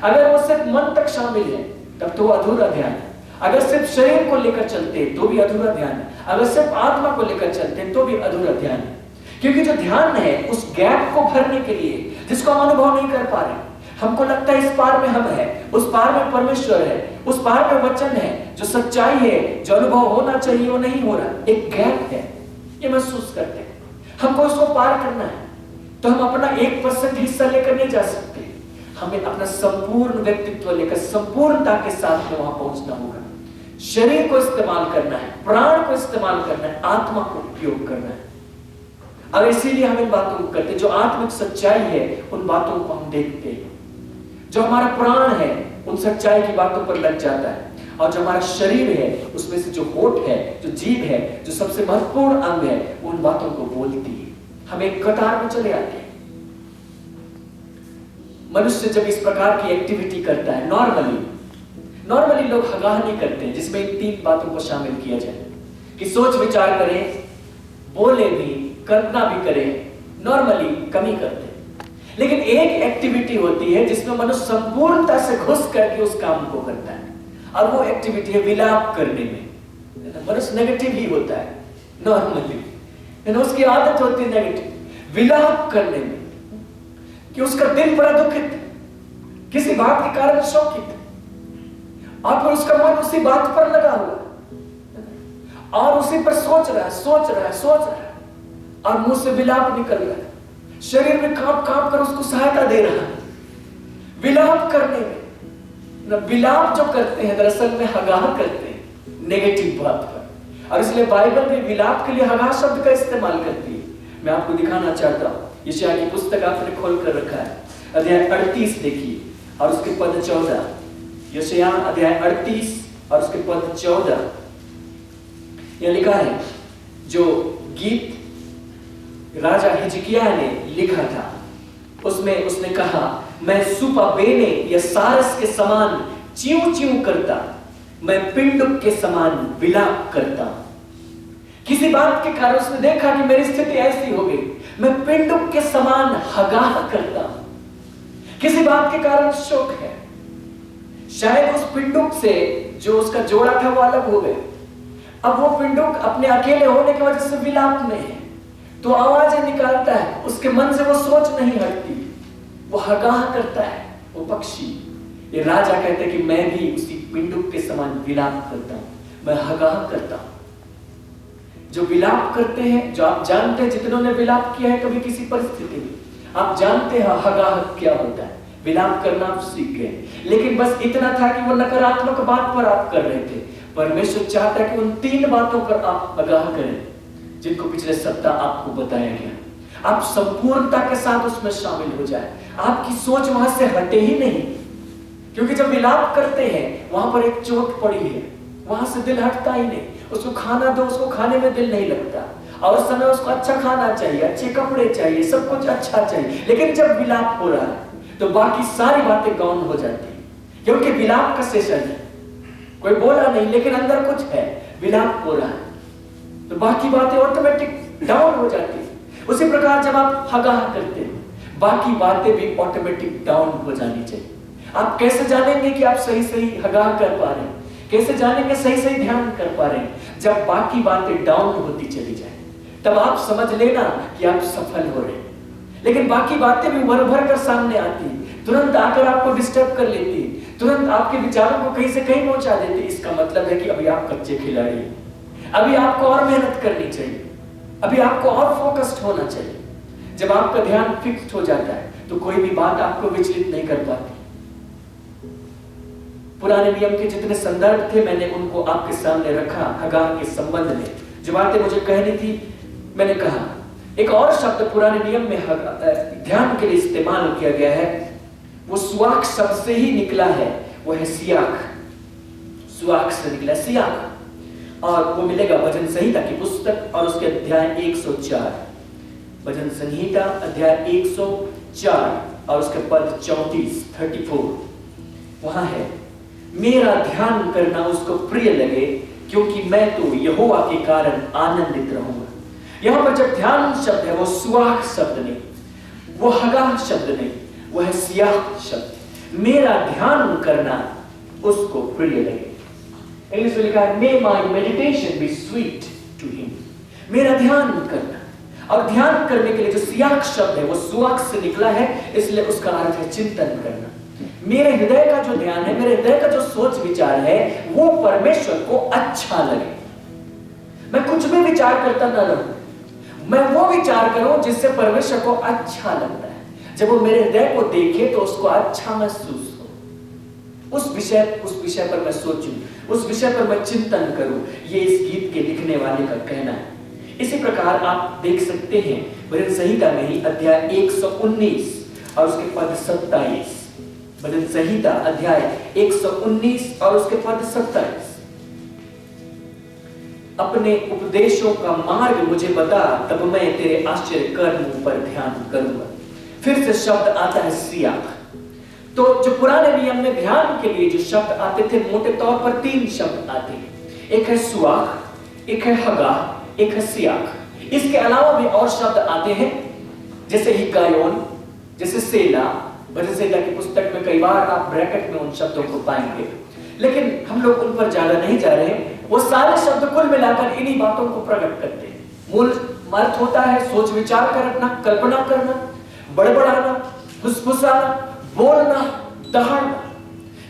अगर वो सिर्फ मन तक शामिल है तब तो वो अधूरा ध्यान है। अगर सिर्फ शरीर को लेकर चलते हैं तो भी अधूरा ध्यान है। अगर सिर्फ आत्मा को लेकर चलते हैं तो भी अधूरा ध्यान है। क्योंकि जो ध्यान है उस गैप को भरने के लिए, जिसको हम अनुभव नहीं कर पा रहे, हमको लगता है इस पार में हम है, उस पार में परमेश्वर है, उस पार में वचन है, जो सच्चाई है, जो अनुभव होना चाहिए वो नहीं हो रहा, एक गैप है, ये महसूस करते हैं। हमको उसको पार करना है तो हम अपना 1% हिस्सा लेकर नहीं जा सकते। हमें अपना संपूर्ण व्यक्तित्व लेकर संपूर्णता के साथ में वहां पहुंचना होगा। शरीर को इस्तेमाल करना है, प्राण को इस्तेमाल करना है, आत्मा को उपयोग करना है। और इसीलिए हम इन बातों को करते हैं। जो आत्मिक सच्चाई है उन बातों को हम देखते हैं, जो हमारा प्राण है उन सच्चाई की बातों पर लग जाता है, और जो हमारा शरीर है उसमें से जो होठ है, जो जीभ है, जो सबसे महत्वपूर्ण अंग है, उन बातों को बोलती है। हम एक कतार में चले आते हैं। मनुष्य जब इस प्रकार की एक्टिविटी करता है, नॉर्मली लोग हगाह नहीं करते हैं, जिसमें इन 3 बातों को शामिल किया जाए कि सोच विचार करें, बोले भी, कल्पना भी करें, नॉर्मली कमी करते हैं। लेकिन एक एक्टिविटी होती है जिसमें मनुष्य संपूर्णता से घुस करके उस काम को करता है, और वो एक्टिविटी है विलाप करने में। मनुष्य नेगेटिव ही होता है नॉर्मली, उसकी आदत होती है नेगेटिव, विलाप करने में, कि उसका दिल बड़ा दुखित, किसी बात के कारण शोकित, और फिर उसका मन उसी बात पर लगा हुआ और उसी पर सोच रहा है, और मुंह से विलाप निकल रहा है, शरीर में कांप कांप कर उसको सहायता दे रहा है विलाप करने में। न विलाप जो करते हैं दरअसल में हगाह करते हैं नेगेटिव बात पर, और इसलिए बाइबल में विलाप के लिए हगाह शब्द का इस्तेमाल करती है। मैं आपको दिखाना चाहता हूं, यशायाह की पुस्तक आपने खोल कर रखा है, अध्याय 38 देखिए और उसके पद 14। यशायाह अध्याय 38 और उसके पद 14, यह लिखा है, जो गीत राजा हिजकिय्याह ने लिखा था उसमें उसने कहा, मैं सुपा बेने या सारस के समान च्यूं च्यूं करता, मैं पिंडुक के समान विलाप करता। किसी बात के कारण उसने देखा कि मेरी स्थिति ऐसी हो गई, मैं पिंडुक के समान हगाह करता। किसी बात के कारण शोक है, शायद उस पिंडुक से जो उसका जोड़ा था वो अलग हो गया, अब वो पिंडुक अपने अकेले होने की वजह से विलाप में है, तो आवाजें निकालता है, उसके मन से वो सोच नहीं हटती, वो हगाह करता है। वो पक्षी, ये राजा कहते हैं कि मैं भी उसी पिंडुक के समान विलाप करता हूं, मैं हगाह करता हूं। जो विलाप करते हैं, जो आप जानते हैं, जितनों ने विलाप किया है कभी किसी परिस्थिति में, आप जानते हैं हगाह क्या होता है, विलाप करना आप सीख गए। लेकिन बस इतना था कि वो नकारात्मक बात पर आप कर रहे थे। परमेश्वर चाहता है कि उन 3 बातों पर आप हगाह करें जिनको पिछले सप्ताह आपको बताया गया। आप संपूर्णता के साथ उसमें शामिल हो जाए, आपकी सोच वहां से हटे ही नहीं, क्योंकि जब विलाप करते हैं वहां पर एक चोट पड़ी है, वहां से दिल हटता ही नहीं। उसको खाना दो, उसको खाने में दिल नहीं लगता, और उस समय उसको अच्छा खाना चाहिए, अच्छे कपड़े चाहिए, सब कुछ अच्छा चाहिए। लेकिन जब विलाप हो रहा है तो बाकी सारी बातें गौण हो जाती है, क्योंकि विलाप का सेशन है, कोई बोला नहीं लेकिन अंदर कुछ है, विलाप हो रहा है, तो बाकी बातें ऑटोमेटिक डाउन हो जाती है। उसी प्रकार जब आप हगाह करते हैं, बाकी बातें भी ऑटोमेटिक डाउन हो जानी चाहिए। आप कैसे जानेंगे कि आप सही सही हगाह कर पा रहे हैं, कैसे जानेंगे सही सही ध्यान कर पा रहे हैं? जब बाकी बातें डाउन होती चली जाए, तब आप समझ लेना कि आप सफल हो रहे हैं। लेकिन बाकी बातें भी भर भर कर सामने आती, तुरंत आकर आपको डिस्टर्ब कर लेती, तुरंत आपके विचारों को कहीं से कहीं पहुंचा देती। इसका मतलब है कि अभी आप कच्चे खिलाड़ी हैं, अभी आपको और मेहनत करनी चाहिए, अभी आपको और फोकस्ड होना चाहिए। जब आपका ध्यान फिक्स्ड हो जाता है तो कोई भी बात आपको विचलित नहीं कर पाती। पुराने नियम के जितने संदर्भ थे मैंने उनको आपके सामने रखा हगाह के संबंध में। जो बातें मुझे कहनी थी मैंने कहा। एक और शब्द पुराने नियम में ध्यान के लिए इस्तेमाल किया गया है, वो सुआक शब्द से ही निकला है, वो है सियाक। सुआक से निकला सियाक, और वो मिलेगा भजन संहिता की पुस्तक और उसके अध्याय 104। भजन संहिता अध्याय 104 और उसके पद 34 वहां है, मेरा ध्यान करना उसको प्रिय लगे, क्योंकि मैं तो यहोवा के कारण आनंदित रहूंगा। यहां पर जब ध्यान शब्द है वो सुआक शब्द नहीं, वो हगाह शब्द नहीं, वो है सियाक शब्द। मेरा ध्यान करना उसको प्रिय लगे। इंग्लिश में लिखा है, may my meditation be sweet to him. मेरा ध्यान करना, और ध्यान करने के लिए जो सियाक शब्द है वो सुआक से निकला है, इसलिए उसका अर्थ है चिंतन करना। मेरे हृदय का जो ध्यान है, मेरे हृदय का जो सोच विचार है, वो परमेश्वर को अच्छा लगे। मैं कुछ भी विचार करता न रहूं, मैं वो विचार करूं जिससे परमेश्वर को अच्छा लगता है। जब वो मेरे हृदय को देखे तो उसको अच्छा महसूस हो, उस विषय पर मैं सोचूं, उस विषय पर मैं चिंतन करूं। ये इस गीत के लिखने वाले का कहना है। इसी प्रकार आप देख सकते हैं भजन संहिता में ही अध्याय 119 और उसके पद 27। भजन संहिता अध्याय 119 और उसके पद 27। अपने उपदेशों का मार्ग मुझे बता, तब मैं तेरे आश्चर्य कर्मों पर ध्यान करूंगा। फिर से शब्द आता है सियाख। तो जो पुराने नियम में ध्यान के लिए जो शब्द आते थे, मोटे तौर पर 3 शब्द आते हैं। एक है सुआख, एक है हगा, एक है सियाख। इसके अलावा भी और शब्द आते हैं, जैसे हिकायोन, जैसे सेला। भजन संहिता की पुस्तक में कई बार आप ब्रैकेट में उन शब्दों को पाएंगे, लेकिन हम लोग उन पर ज्यादा नहीं जा रहे। वो सारे शब्द कुल मिलाकर इन्हीं बातों को प्रकट करते हैं। मूल अर्थ होता है सोच विचार करना, कल्पना करना, बड़बड़ाना, फुसफुसाना, बोलना, दहाड़ना।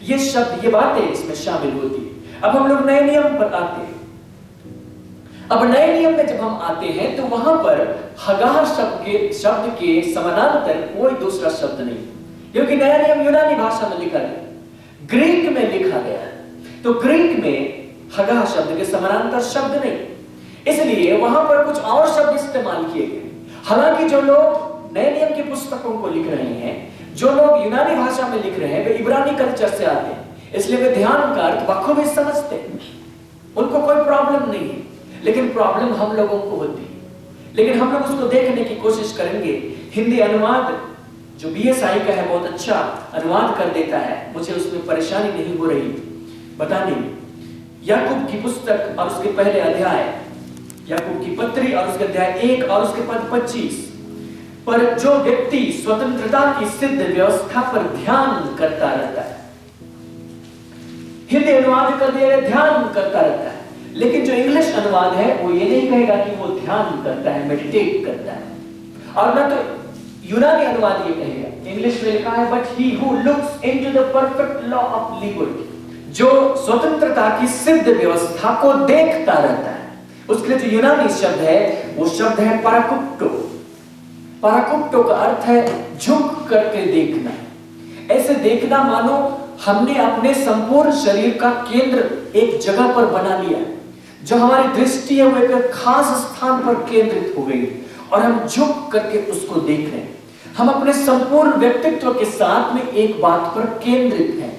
ये शब्द, ये बातें इसमें शामिल होती है। अब हम लोग नए नियम पर आते हैं। अब नए नियम में जब हम आते हैं तो वहां पर हगाह शब्द के समानांतर कोई दूसरा शब्द नहीं, क्योंकि नया नियम यूनानी भाषा में लिखा गया, ग्रीक में लिखा गया। तो ग्रीक में हगाह शब्द के समानांतर शब्द नहीं, इसलिए वहां पर कुछ और शब्द इस्तेमाल किए गए। हालांकि जो लोग नए नियम की पुस्तकों को लिख रहे हैं, जो लोग यूनानी भाषा में लिख रहे हैं, वे इब्रानी कल्चर से आते हैं, इसलिए वे ध्यान का अर्थ बखूबी समझते हैं, उनको कोई प्रॉब्लम नहीं है। लेकिन प्रॉब्लम हम लोगों को होती है। लेकिन हम लोग उसको देखने की कोशिश करेंगे। हिंदी अनुवाद जो बीएसआई का है बहुत अच्छा अनुवाद कर देता है, मुझे उसमें परेशानी नहीं हो रही बताने में। याकूब की पुस्तक और उसके पहले अध्याय, याकूब की पत्री और उसके अध्याय 1 और उसके पद 25 पर जो व्यक्ति स्वतंत्रता की सिद्ध व्यवस्था पर ध्यान करता रहता है, हिंदी अनुवाद कर दिया ध्यान करता रहता है, लेकिन जो इंग्लिश अनुवाद है वो ये नहीं कहेगा कि वो ध्यान करता है, मेडिटेट करता है। और ना तो यूनानी अनुवाद ये कहेगा, इंग्लिश में लिखा है but he who looks into the perfect law of liberty, जो स्वतंत्रता की सिद्ध व्यवस्था को देखता रहता है। उसके लिए जो यूनानी शब्द है वो शब्द है पराकुप्टो। पराकुप्टो का अर्थ है झुक करके देखना। ऐसे देखना मानो हमने अपने संपूर्ण शरीर का केंद्र एक जगह पर बना लिया, जो हमारी दृष्टि है वो एक खास स्थान पर केंद्रित हो गई और हम झुक करके उसको देख रहे हैं। हम अपने संपूर्ण व्यक्तित्व के साथ में एक बात पर केंद्रित हैं,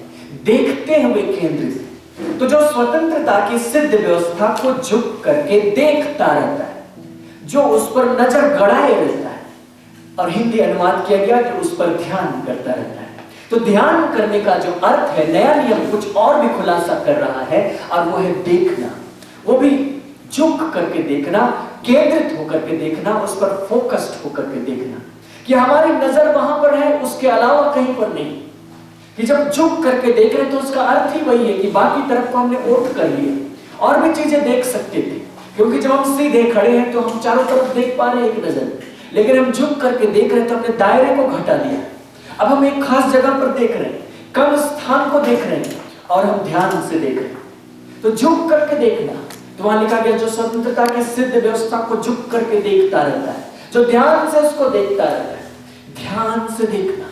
देखते हुए केंद्रित हैं। तो जो स्वतंत्रता की सिद्ध व्यवस्था को झुक करके देखता रहता है, जो उस पर नजर गड़ाए रहता है, और हिंदी अनुवाद किया गया कि उस पर ध्यान करता रहता है। तो ध्यान करने का जो अर्थ है, नया नियम कुछ और भी खुलासा कर रहा है, और वो है देखना। वो भी झुक करके देखना, केंद्रित होकर के देखना, उस पर फोकस्ड होकर के देखना कि हमारी नजर वहां पर है, उसके अलावा कहीं पर नहीं। कि जब झुक करके देख रहे तो उसका अर्थ ही वही है कि बाकी तरफ को हमने ओट कर लिया और भी चीजें देख सकते थे, क्योंकि जब हम सीधे खड़े हैं तो हम चारों तरफ देख पा रहे हैं एक नजर, लेकिन हम झुक करके देख रहे हैं तो हमने दायरे को घटा दिया। अब हम एक खास जगह पर देख रहे हैं, कम स्थान को देख रहे हैं और हम ध्यान से देख रहे हैं। तो झुक करके देखना, तो वहां लिखा गया जो स्वतंत्रता की सिद्ध व्यवस्था को झुक करके देखता रहता है, जो ध्यान से उसको देखता रहता है, ध्यान से देखना।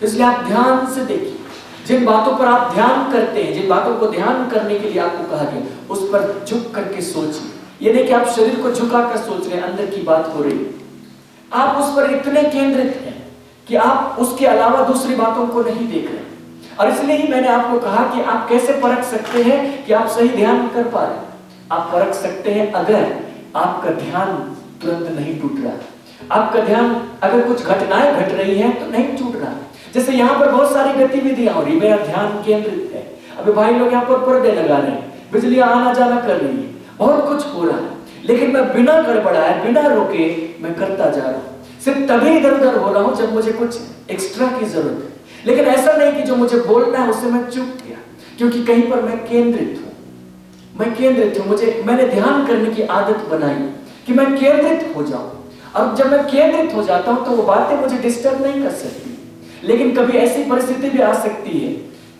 इसलिए आप ध्यान से देखिए, जिन बातों पर आप ध्यान करते हैं, जिन बातों को ध्यान करने के लिए आपको कहा गया, उस पर झुक करके सोचिए। ये नहीं कि आप शरीर को झुकाकर सोच रहे हैं, अंदर की बात हो रही है। आप उस पर इतने केंद्रित हैं कि आप उसके अलावा दूसरी बातों को नहीं देख रहे। और इसलिए ही मैंने आपको कहा कि आप कैसे परख सकते हैं कि आप सही ध्यान कर पा रहे हैं। आप परख सकते हैं अगर आपका ध्यान तुरंत नहीं टूट रहा, आपका ध्यान अगर कुछ घटनाएं घट रही हैं तो नहीं टूट रहा। जैसे यहाँ पर बहुत सारी गतिविधियां हो रही, मेरा ध्यान केंद्रित है। अभी भाई लोग यहाँ पर पर्दे लगा रहे हैं, बिजली आना जाना कर रही है, बहुत कुछ हो रहा है, लेकिन मैं बिना गड़बड़ाए, बिना रुके मैं करता जा रहा हूँ। सिर्फ तभी इधर उधर हो रहा हूँ जब मुझे कुछ एक्स्ट्रा की जरूरत है, लेकिन ऐसा नहीं कि जो मुझे बोलना है उससे मैं चूक गया, क्योंकि कहीं पर मैं केंद्रित हूँ। मैं केंद्रित हूँ, मैंने ध्यान करने की आदत बनाई कि मैं केंद्रित हो जाऊं। और जब मैं केंद्रित हो जाता हूं तो वो बातें मुझे डिस्टर्ब नहीं कर सकती। लेकिन कभी ऐसी परिस्थिति भी आ सकती है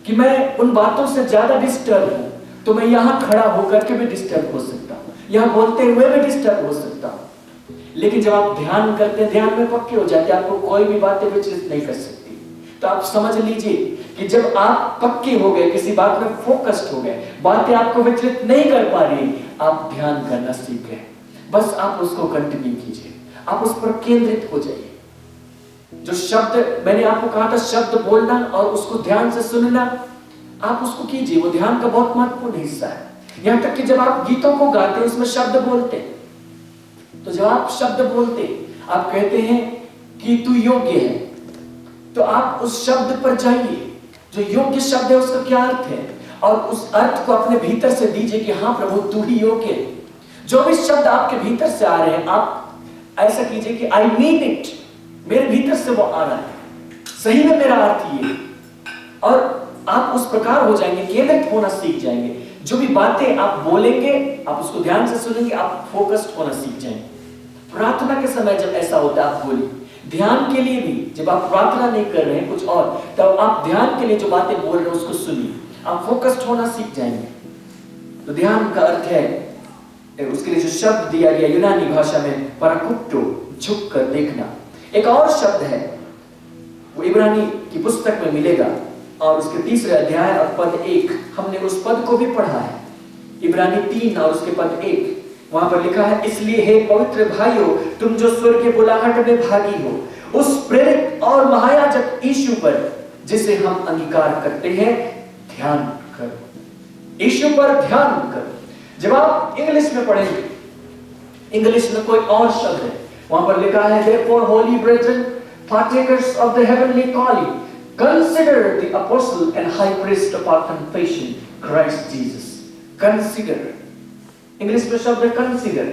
कि मैं उन बातों से ज्यादा डिस्टर्ब हूं, तो मैं यहाँ खड़ा होकर के भी डिस्टर्ब हो सकता हूँ, यहाँ बोलते हुए भी डिस्टर्ब हो सकता हूँ। लेकिन जब आप ध्यान करते हैं, ध्यान में पक्के हो जाते हैं, आपको कोई भी बातें विचलित नहीं कर सकती। तो आप समझ लीजिए कि जब आप पक्के हो गए, किसी बात में फोकस्ड हो गए, बातें आपको विचलित नहीं कर पा रही, आप ध्यान करना सीख गए। बस आप उसको कंटिन्यू कीजिए, आप उस पर केंद्रित हो जाइए। जो शब्द मैंने आपको कहा था, शब्द बोलना और उसको ध्यान से सुनना, आप उसको कीजिए। वो ध्यान का बहुत महत्वपूर्ण हिस्सा है। यहां तक कि जब आप गीतों को गाते हैं, उसमें शब्द बोलते हैं, तो जब आप शब्द बोलते, आप कहते हैं कि तू योग्य है, तो आप उस शब्द पर जाइए। जो योग्य शब्द है उसका क्या अर्थ है, और उस अर्थ को अपने भीतर से दीजिए कि हाँ प्रभु तू ही योग्य है। जो भी शब्द आपके भीतर से आ रहे हैं, आप ऐसा कीजिए कि आई मीन इट, मेरे भीतर से वो आ रहा है, सही में मेरा अर्थ ये है। और आप उस प्रकार हो जाएंगे, केंद्रित होना सीख जाएंगे। जो भी बातें आप बोलेंगे, आप उसको ध्यान से सुनेंगे, आप फोकस्ड होना सीख जाएंगे। प्रार्थना के समय जब ऐसा होता है, आप बोलिए। ध्यान के लिए भी जब आप प्रार्थना नहीं कर रहे हैं कुछ और, तब आप ध्यान के लिए जो बातें बोल रहे हैं उसको सुनिए, आप फोकस्ड होना सीख जाएंगे। तो ध्यान का अर्थ है, उसके लिए जो शब्द दिया गया यूनानी भाषा में पराकुप्टो, झुक कर देखना। एक और शब्द है, वो इब्रानी की पुस्तक में मिलेगा, और उसके 3 अध्याय और पद 1, हमने उस पद को भी पढ़ा है। इब्रानी 3 और उसके पद 1, वहां पर लिखा है, इसलिए हे पवित्र भाइयों, तुम जो स्वर्ग के बुलाहट में भागी हो, उस प्रेरित और महायाजक यीशु पर जिसे हम अंगीकार करते हैं, ध्यान करो। यीशु पर ध्यान करो। जब आप इंग्लिश में पढ़ेंगे, इंग्लिश में कोई और शब्द है, वहां पर लिखा है, therefore holy brethren, partakers of the heavenly calling, consider the apostle and high priest of our confession, Christ Jesus. Consider, English में शब्द है कंसीडर,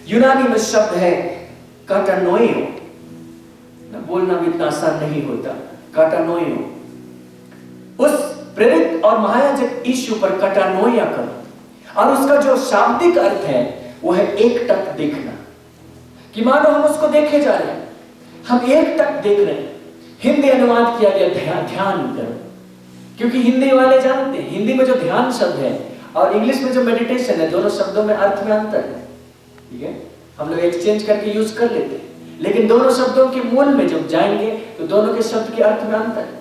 यूनानी में शब्द है काटानोइयो। बोलना भी इतना आसान नहीं होता, काटानोइयो। उस प्रेरित और महायाजक यीशु पर काटानोइया करो, और उसका जो शाब्दिक अर्थ है वो है एकटक देखना, कि मानो हम उसको देखे जा रहे हैं, हम एकटक देख रहे हैं। हिंदी अनुवाद किया गया ध्यान करो, क्योंकि हिंदी वाले जानते हैं हिंदी में जो ध्यान शब्द है और इंग्लिश में जो मेडिटेशन है, दोनों शब्दों में अर्थ में अंतर है। ठीक है, हम लोग एक्सचेंज करके यूज कर लेते हैं, लेकिन दोनों शब्दों के मूल में जब जाएंगे तो दोनों के शब्द के अर्थ में अंतर है।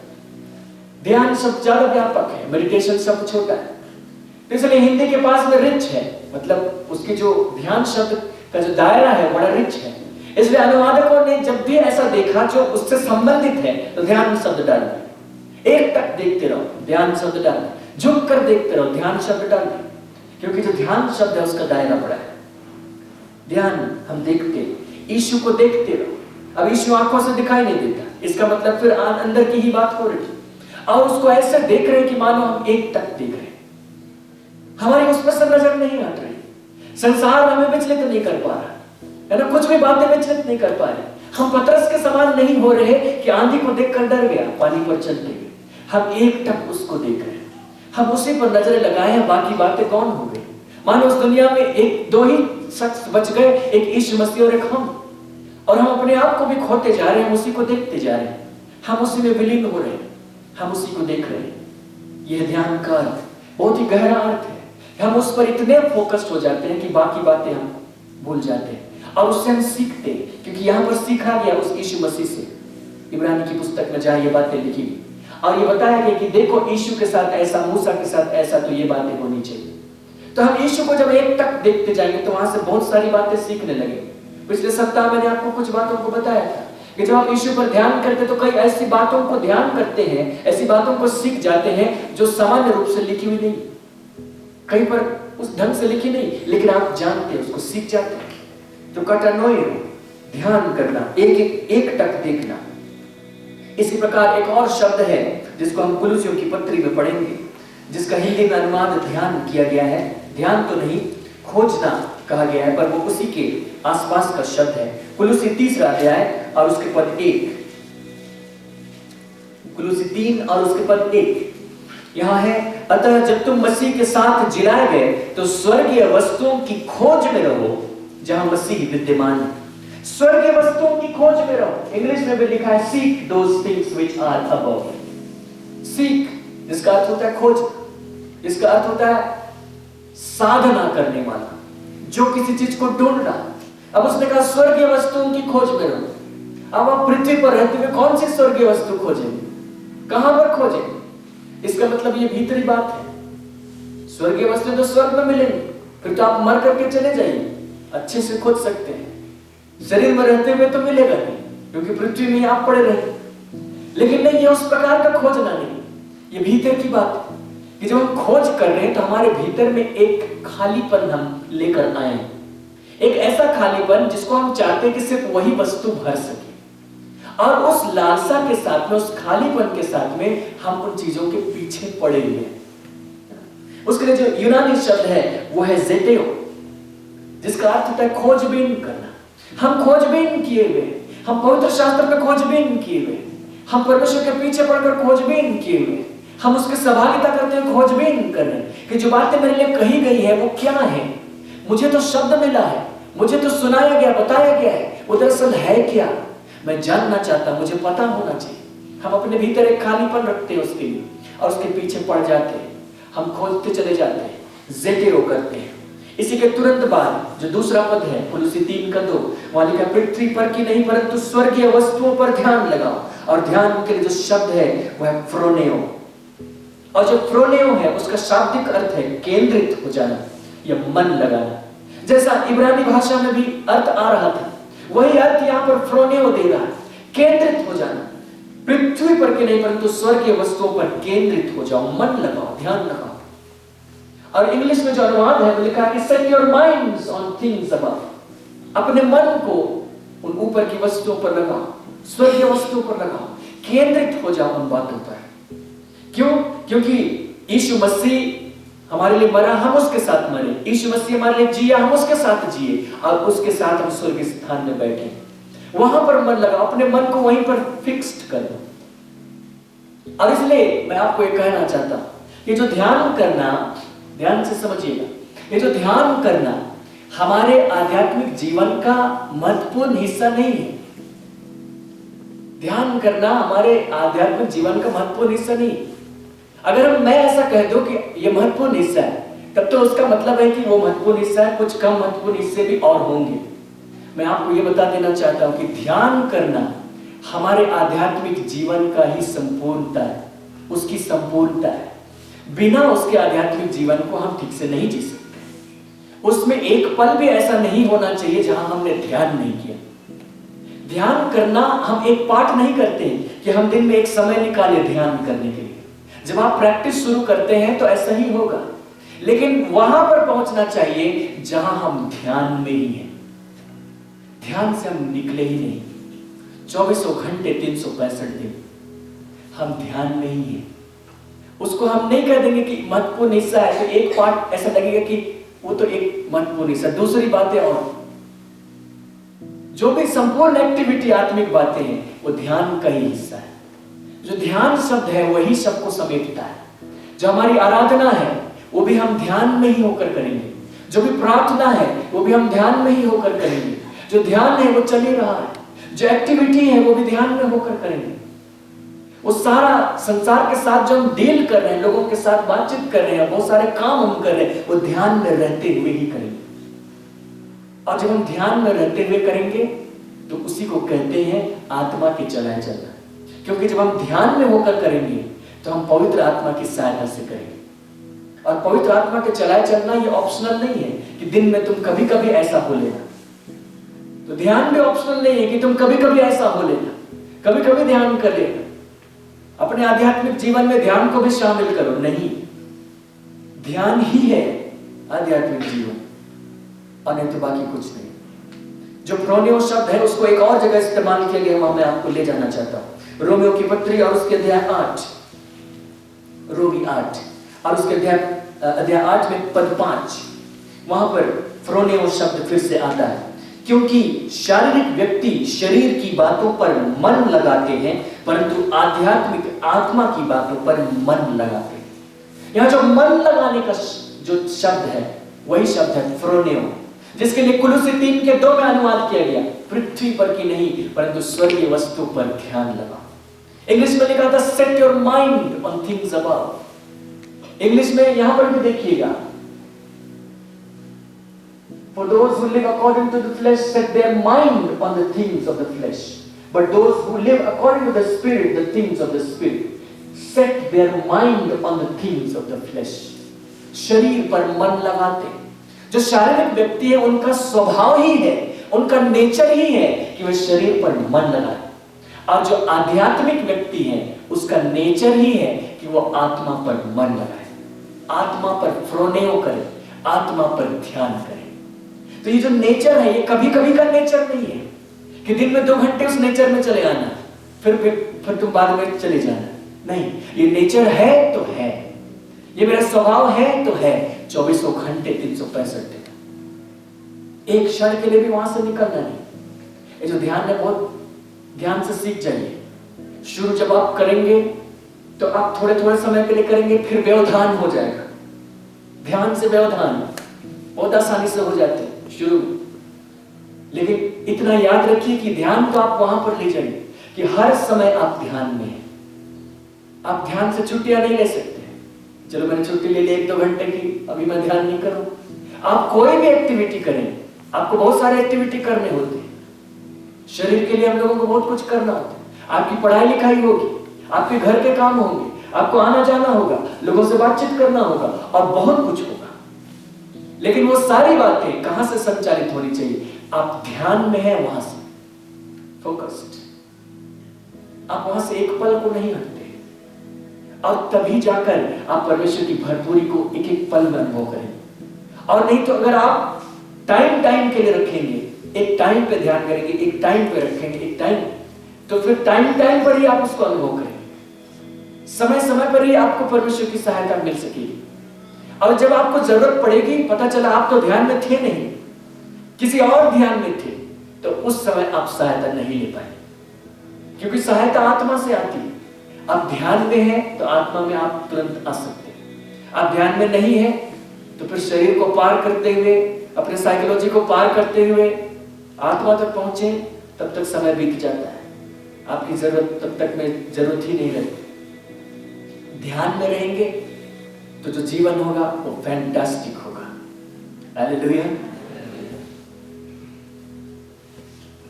ध्यान शब्द ज्यादा व्यापक है, मेडिटेशन शब्द छोटा है। तो इसलिए हिंदी के पास में रिच है, मतलब उसके जो ध्यान शब्द का जो दायरा है बड़ा रिच है। इसलिए अनुवादकों ने जब भी ऐसा देखा जो उससे संबंधित है, तो ध्यान शब्द डाल दिया। एक टक देखते रहो, ध्यान शब्द डाल दिया। झुक कर देखते रहो, ध्यान शब्द डाल दिया, क्योंकि जो ध्यान शब्द है उसका दायरा बड़ा है। ध्यान हम देखते, यीशु को देखते रहो। अब यीशु आंखों से दिखाई नहीं देता, इसका मतलब फिर अंदर की ही बात हो रही, और उसको ऐसे देख रहे हैं कि मानो हम एक टक देख रहे हैं। हमारी उस पर से नजर नहीं हट रही, संसार हमें विचलित नहीं कर पा रहा है ना, कुछ भी बातें विचलित नहीं कर पा रहे। हम पतरस के समान नहीं हो रहे कि आंधी को देखकर डर गया, पानी पर चलते हुए। हम एक टक उसको देख रहे हैं, हम उसी पर नजरें लगाए हैं, बाकी बातें कौन हो गई। मानो उस दुनिया में एक दो ही शख्स बच गए, एक यीशु मसीह और एक हम, और हम अपने आप को भी खोते जा रहे हैं, उसी को देखते जा रहे हैं, हम उसी में विलीन हो रहे हैं, हम उसी को देख रहे हैं। यह ध्यान का अर्थ बहुत ही गहरा अर्थ है। हम उस पर इतने फोकस्ड हो जाते हैं कि बाकी बातें हम भूल जाते हैं, और उससे हम सीखते हैं, क्योंकि यहाँ पर सीखा गया उस यीशु मसीह से। इब्रानी की पुस्तक में जहाँ ये बातें लिखी गई और ये बताया गया कि देखो यीशु के साथ ऐसा, मूसा के साथ ऐसा, तो ये बातें होनी चाहिए। तो हम यीशु को जब एक टक देखते जाएंगे तो वहां से बहुत सारी बातें सीखने लगे। पिछले सप्ताह मैंने आपको कुछ बातों को बताया था कि जब आप यीशु पर ध्यान करते तो कई ऐसी बातों को ध्यान करते हैं, ऐसी बातों को सीख जाते हैं जो सामान्य रूप से लिखी हुई नहीं, कहीं पर उस ढंग से लिखी नहीं, लेकिन आप जानते हैं, उसको सीख जाते हैं। तो कटानोइयो, ध्यान करना, एक टक देखना। इसी प्रकार एक और शब्द है जिसको हम कुलुसियों की पत्री में पढ़ेंगे, जिसका हिंदी में अनुवाद ध्यान किया गया है। ध्यान तो नहीं, खोजना कहा गया है, पर वो उसी के आसपास का शब्द है। कुलुसी 3 अध्याय और उसके पद 1, कुलुसी 3 और उसके पद 1 यहां है, अतः जब तुम मसीह के साथ जिलाए गए तो स्वर्गीय वस्तुओं की खोज में रहो जहां मसीह विद्यमान है। स्वर्गीय वस्तुओं की खोज में रहो। इंग्लिश में भी लिखा है seek those things which are above. Seek जिसका अर्थ होता है खोज, इसका अर्थ होता है साधना करने वाला, जो किसी चीज को ढूंढ रहा। अब उसने कहा स्वर्गीय वस्तुओं की खोज में रहो। अब आप पृथ्वी पर रहते हुए कौन सी स्वर्गीय वस्तु खोजेंगे, कहां पर खोजेंगे? इसका मतलब ये भीतरी बात है। स्वर्गीय वस्तु तो स्वर्ग में मिलेंगी, फिर तो आप मर करके चले जाइए, अच्छे से खोज सकते हैं। शरीर में रहते हुए तो मिलेगा नहीं, क्योंकि पृथ्वी में आप पड़े रहे। लेकिन नहीं, ये उस प्रकार का खोजना नहीं, ये भीतर की बात है कि जब हम खोज कर रहे हैं तो हमारे भीतर में एक खालीपन हम लेकर आए, एक ऐसा खालीपन जिसको हम चाहते हैं कि सिर्फ वही वस्तु भर सके, और उस लालसा के साथ में, उस खालीपन के साथ में हम उन चीजों के पीछे पड़े हुए हैं। उसके लिए जो यूनानी शब्द है वो है ज़ेटेओ, जिसका अर्थ होता है खोजबीन करना। हम खोजबीन किए हुए, हम पवित्र शास्त्र में खोजबीन किए हुए, हम परमेश्वर के पीछे पड़कर खोजबीन किए हुए, हम उसके सहभागिता करते हुए खोजबीन कर रहे हैं कि जो बातें मेरे लिए कही गई है वो क्या है। मुझे तो शब्द मिला है, मुझे तो सुनाया गया, बताया गया है, वो दरअसल है क्या, मैं जानना चाहता हूं, मुझे पता होना चाहिए। हम अपने भीतर एक खालीपन रखते हैं उसके लिए, और उसके पीछे पड़ जाते हैं, हम खोजते चले जाते हैं, ज़ेटेओ करते हैं। इसी के तुरंत बाद जो दूसरा पद है कुलुसी 3:2, वहां लिखा पृथ्वी पर की नहीं परंतु स्वर्गीय वस्तुओं पर ध्यान लगाओ। और ध्यान के लिए जो शब्द है वह है फ्रोनेओ, और जो फ्रोनेओ है उसका शाब्दिक अर्थ है केंद्रित हो जाना या मन लगाना। जैसा इब्रानी भाषा में भी अर्थ आ रहा था, वही अर्थ यहाँ पर फ्रोनेओ दे रहा है, केंद्रित हो जाना। पृथ्वी पर के नहीं परंतु स्वर्गीय वस्तुओं पर केंद्रित हो जाओ, मन लगाओ, ध्यान लगाओ। और इंग्लिश में जो अनुवाद है वो लिखा है कि set your minds on things above, अपने मन को उन ऊपर की वस्तुओं पर लगाओ, स्वर्गीय वस्तुओं पर लगाओ, केंद्रित हो जाओ उन बातों पर। क्यों? क्योंकि यीशु मसीह हमारे लिए मरा, हम उसके साथ मरे, यीशु मसीह हमारे लिए जिया, हम उसके साथ जिए, और उसके साथ हम स्वर्गीय स्थान में बैठे। वहां पर मन लगाओ, अपने मन को वहीं पर फिक्स्ड कर दो। और इसलिए मैं आपको ये कहना चाहता हूं, ये जो ध्यान करना, ध्यान से समझिएगा, ये जो ध्यान करना हमारे आध्यात्मिक जीवन का महत्वपूर्ण हिस्सा नहीं है। ध्यान करना हमारे आध्यात्मिक जीवन का महत्वपूर्ण हिस्सा नहीं। अगर मैं ऐसा कह दूं कि ये महत्वपूर्ण हिस्सा है, तब तो उसका मतलब है कि वो महत्वपूर्ण हिस्सा है, कुछ कम महत्वपूर्ण हिस्से भी और होंगे। मैं आपको ये बता देना चाहता हूं कि ध्यान करना हमारे आध्यात्मिक जीवन का ही संपूर्णता है, उसकी संपूर्णता है। बिना उसके आध्यात्मिक जीवन को हम ठीक से नहीं जी सकते। उसमें एक पल भी ऐसा नहीं होना चाहिए जहां हमने ध्यान नहीं किया। ध्यान करना हम एक पाठ नहीं करते कि हम दिन में एक समय निकाले ध्यान करने के लिए। जब आप प्रैक्टिस शुरू करते हैं तो ऐसा ही होगा, लेकिन वहां पर पहुंचना चाहिए जहां हम ध्यान में ही हैं। ध्यान से हम निकले ही नहीं। 24 घंटे 365 दिन हम ध्यान में ही हैं। उसको हम नहीं कह देंगे कि महत्वपूर्ण हिस्सा है, तो एक पार्ट ऐसा लगेगा कि वो तो एक महत्वपूर्ण हिस्सा, दूसरी बातें और जो भी संपूर्ण एक्टिविटी आत्मिक बातें हैं वो ध्यान का ही हिस्सा है। जो ध्यान शब्द है वही सबको समेटता है। जो हमारी आराधना है वो भी हम ध्यान में ही होकर करेंगे, जो भी प्रार्थना है वो भी हम ध्यान में ही होकर करेंगे, जो ध्यान है वो चल ही रहा है, जो एक्टिविटी है वो भी ध्यान में होकर करेंगे। वो सारा संसार के साथ जो हम डील कर रहे हैं, लोगों के साथ बातचीत कर रहे हैं, बहुत सारे काम हम कर रहे हैं, वो ध्यान में रहते हुए ही करेंगे। और जब हम ध्यान में रहते हुए करेंगे तो उसी को कहते हैं आत्मा की चलाए चलना। क्योंकि जब हम ध्यान में होकर करेंगे तो हम पवित्र आत्मा की सहायता से करेंगे। और पवित्र आत्मा के चलाए चलना ये ऑप्शनल नहीं है कि दिन में तुम कभी कभी ऐसा हो लेना। तो ध्यान भी ऑप्शनल नहीं है कि तुम कभी कभी ऐसा हो लेना, कभी कभी ध्यान कर लेना। अपने आध्यात्मिक जीवन में ध्यान को भी शामिल करो। नहीं, ध्यान ही है आध्यात्मिक जीवन, और नहीं तो बाकी कुछ नहीं। जो फ्रोनेओ शब्द है उसको एक और जगह इस्तेमाल किया गया, वहां मैं आपको ले जाना चाहता हूं। रोमियो की पत्री और उसके अध्याय 8, रोमी 8 और उसके अध्याय 8 में पद 5, वहां पर फ्रोनेओ शब्द फिर से आता है। क्योंकि शारीरिक व्यक्ति शरीर की बातों पर मन लगाते हैं, परंतु आध्यात्मिक आत्मा की बातों पर मन लगाते हैं। यहां जो मन लगाने का जो शब्द है वही शब्द है फ्रोनेओ, जिसके लिए कुलुसी 3:2 में अनुवाद किया गया, पृथ्वी पर की नहीं परंतु स्वर्गीय वस्तु पर ध्यान लगाओ। इंग्लिश में लिखा था set your mind on things above. English में यहां पर भी देखिएगा, For those who live according to the flesh set their mind on the things of the flesh, but those who live according to the Spirit, the things of the Spirit, set their mind on the things of the flesh. शरीर पर मन लगाते। जो शारीरिक व्यक्ति है उनका स्वभाव ही है, उनका नेचर ही है कि वे शरीर पर मन लगाते। और जो आध्यात्मिक व्यक्ति है उसका नेचर ही है कि वो आत्मा पर मन लगाए, आत्मा पर फ्रोनेओ करे, आत्मा पर ध्यान करे। तो ये जो नेचर है ये कभी कभी का नेचर नहीं है कि दिन में 2 घंटे उस नेचर में चले आना फिर तुम बाद में चले जाना। नहीं, ये नेचर है तो है, ये मेरा स्वभाव है तो है, 24 घंटे 365 दिन, एक क्षण के लिए भी वहां से निकलना नहीं। ये जो ध्यान है बहुत ध्यान से सीख जाइए। शुरू जब आप करेंगे तो आप थोड़े थोड़े समय के लिए करेंगे, फिर व्यवधान हो जाएगा। ध्यान से व्यवधान बहुत आसानी से हो जाते हैं शुरू, लेकिन इतना याद रखिए कि ध्यान तो आप वहां पर ले जाइए कि हर समय आप ध्यान में हैं। आप ध्यान से छुट्टियां नहीं ले सकते। चलो मैंने छुट्टी ले ली 1-2 घंटे की, अभी मैं ध्यान नहीं करूं। आप कोई भी एक्टिविटी करें, आपको बहुत सारे एक्टिविटी करने होते हैं। शरीर के लिए हम लोगों को बहुत कुछ करना होता है। आपकी पढ़ाई लिखाई होगी, आपके घर के काम होंगे, आपको आना जाना होगा, लोगों से बातचीत करना होगा और बहुत कुछ होगा। लेकिन वो सारी बातें कहां से संचालित होनी चाहिए? आप ध्यान में हैं, वहां से फोकस्ड, आप वहां से एक पल को नहीं हटते और तभी जाकर आप परमेश्वर की भरपूरी को एक एक पल में अनुभव करेंगे। और नहीं तो अगर आप टाइम के लिए रखेंगे, एक टाइम पे ध्यान करेंगे, एक टाइम पे रखेंगे, एक टाइम, तो फिर टाइम पर ही आप उसको अनुभव करेंगे। समय पर ही आपको परमेश्वर की सहायता मिल सकेगी। और जब आपको जरूरत पड़ेगी, पता चला आप तो ध्यान में थे नहीं, किसी और ध्यान में थे, तो उस समय आप सहायता नहीं ले पाए, क्योंकि सहायता आत्मा से आती है। आप ध्यान में हैं तो आत्मा में आप तुरंत आ सकते हैं। आप ध्यान में नहीं है तो फिर शरीर को पार करते हुए, अपने साइकोलॉजी को पार करते हुए आत्मा तक पहुंचे, तब तक समय बीत जाता है। आपकी जरूरत तब तक में जरूरत ही नहीं रहती। ध्यान में रहेंगे तो जो जीवन होगा वो फैंटास्टिक होगा। हालेलुया।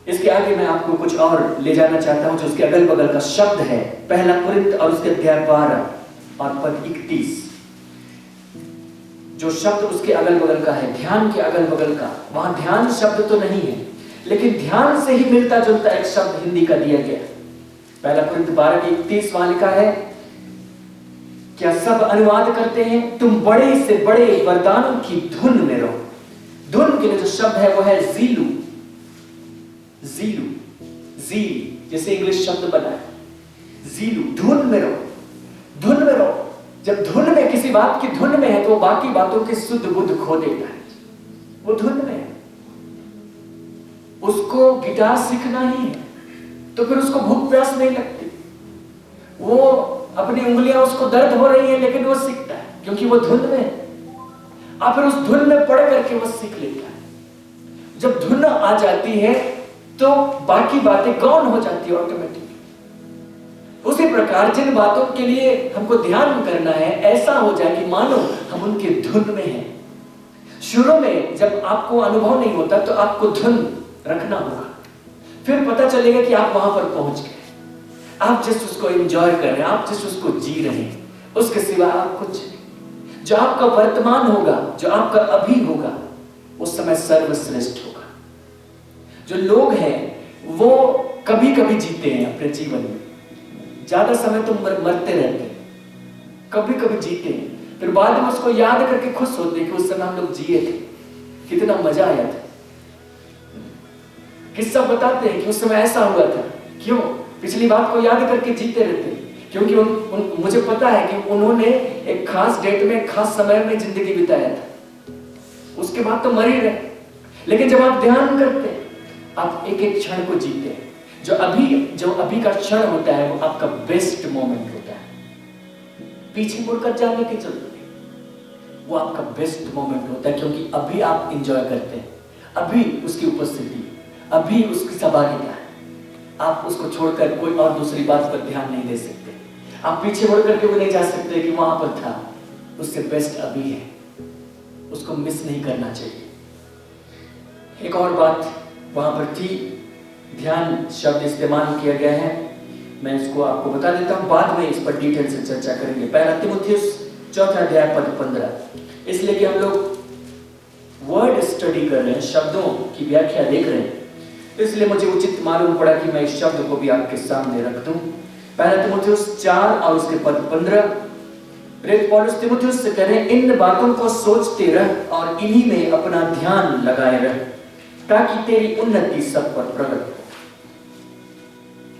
इसके आगे मैं आपको कुछ और ले जाना चाहता हूं जो उसके अगल बगल का शब्द है। 1 कुरिन्थ और उसके अध्याय 12 और पद 31, जो शब्द उसके अगल बगल का है, ध्यान के अगल बगल का, वहां ध्यान शब्द तो नहीं है, लेकिन ध्यान से ही मिलता जुलता एक शब्द हिंदी का दिया गया। 1 कुरिन्थ 12:31 वहां लिखा है, क्या सब अनुवाद करते हैं? तुम बड़े से बड़े वरदानों की धुन में रहो। धुन के लिए जो शब्द है वो है जीलू, जैसे इंग्लिश शब्द बना है जीलू। धुन में रहो, धुन में रहो। जब धुन में, किसी बात की धुन में है तो वो बाकी बातों की शुद्ध बुद्ध खो देता है। वो धुन में है, उसको गिटार सीखना ही है तो फिर उसको भूख प्यास नहीं लगती। वो अपनी उंगलियां, उसको दर्द हो रही है, लेकिन वो सीखता है क्योंकि वो धुन में है। और फिर उस धुन में पढ़ करके वो सीख लेता है। जब धुन आ जाती है तो बाकी बातें गौण हो जाती है ऑटोमेटिक। उसी प्रकार जिन बातों के लिए हमको ध्यान करना है, ऐसा हो जाए कि मानो हम उनके धुन में हैं। शुरू में जब आपको अनुभव नहीं होता तो आपको धुन रखना होगा, फिर पता चलेगा कि आप वहां पर पहुंच गए। आप जिस उसको एंजॉय कर रहे हैं, आप जिस उसको जी रहे हैं, उसके सिवा आप कुछ नहीं। जो आपका वर्तमान होगा, जो आपका अभी होगा, उस समय सर्वश्रेष्ठ होगा। जो लोग हैं वो कभी कभी जीते हैं अपने जीवन में, ज्यादा समय तो मरते रहते हैं, कभी कभी जीते हैं, फिर बाद में उसको याद करके खुश होते हैं कि उस समय हम लोग जिए थे, कितना मजा आया था। किस्सा बताते हैं कि उस समय ऐसा हुआ था। क्यों? पिछली बात को याद करके जीते रहते हैं, क्योंकि मुझे पता है कि उन्होंने एक खास डेट में, खास समय में जिंदगी बिताया था, उसके बाद तो मर ही रहे। लेकिन जब आप ध्यान करते हैं, आप एक एक क्षण को जीते हैं। जो अभी का क्षण होता है वो आपका बेस्ट मोमेंट होता है। पीछे मुड़कर जाने की जरूरत नहीं, वो आपका बेस्ट मोमेंट होता है, क्योंकि अभी आप एंजॉय करते हैं, अभी उसकी उपस्थिति, अभी उसकी सहभागिता है। आप उसको छोड़कर कोई और दूसरी बात पर ध्यान नहीं दे सकते। आप पीछे मुड़ करके भी नहीं जा सकते कि वहां पर था, उससे बेस्ट अभी है, उसको मिस नहीं करना चाहिए। एक और बात वहां पर थी, ध्यान शब्द इस्तेमाल किया गया है, मैं इसको आपको बता देता हूं, बाद में इस पर डिटेल से चर्चा करेंगे। 1 तीमुथियुस 4 अध्याय पद 15, इसलिए कि हम लोग वर्ड स्टडी कर रहे हैं, शब्दों की व्याख्या देख रहे हैं। तो इसलिए मुझे उचित मालूम पड़ा कि मैं इस शब्द को भी आपके सामने रख दूं। पहला तीमुथियुस 4 और उसके पद 15। प्रेरित पौलुस तीमुथियुस से कह रहे हैं, इन बातों को सोचते रह और इन्हीं में अपना ध्यान लगाए रह, ताकि तेरी उन्नति सब पर प्रकट हो।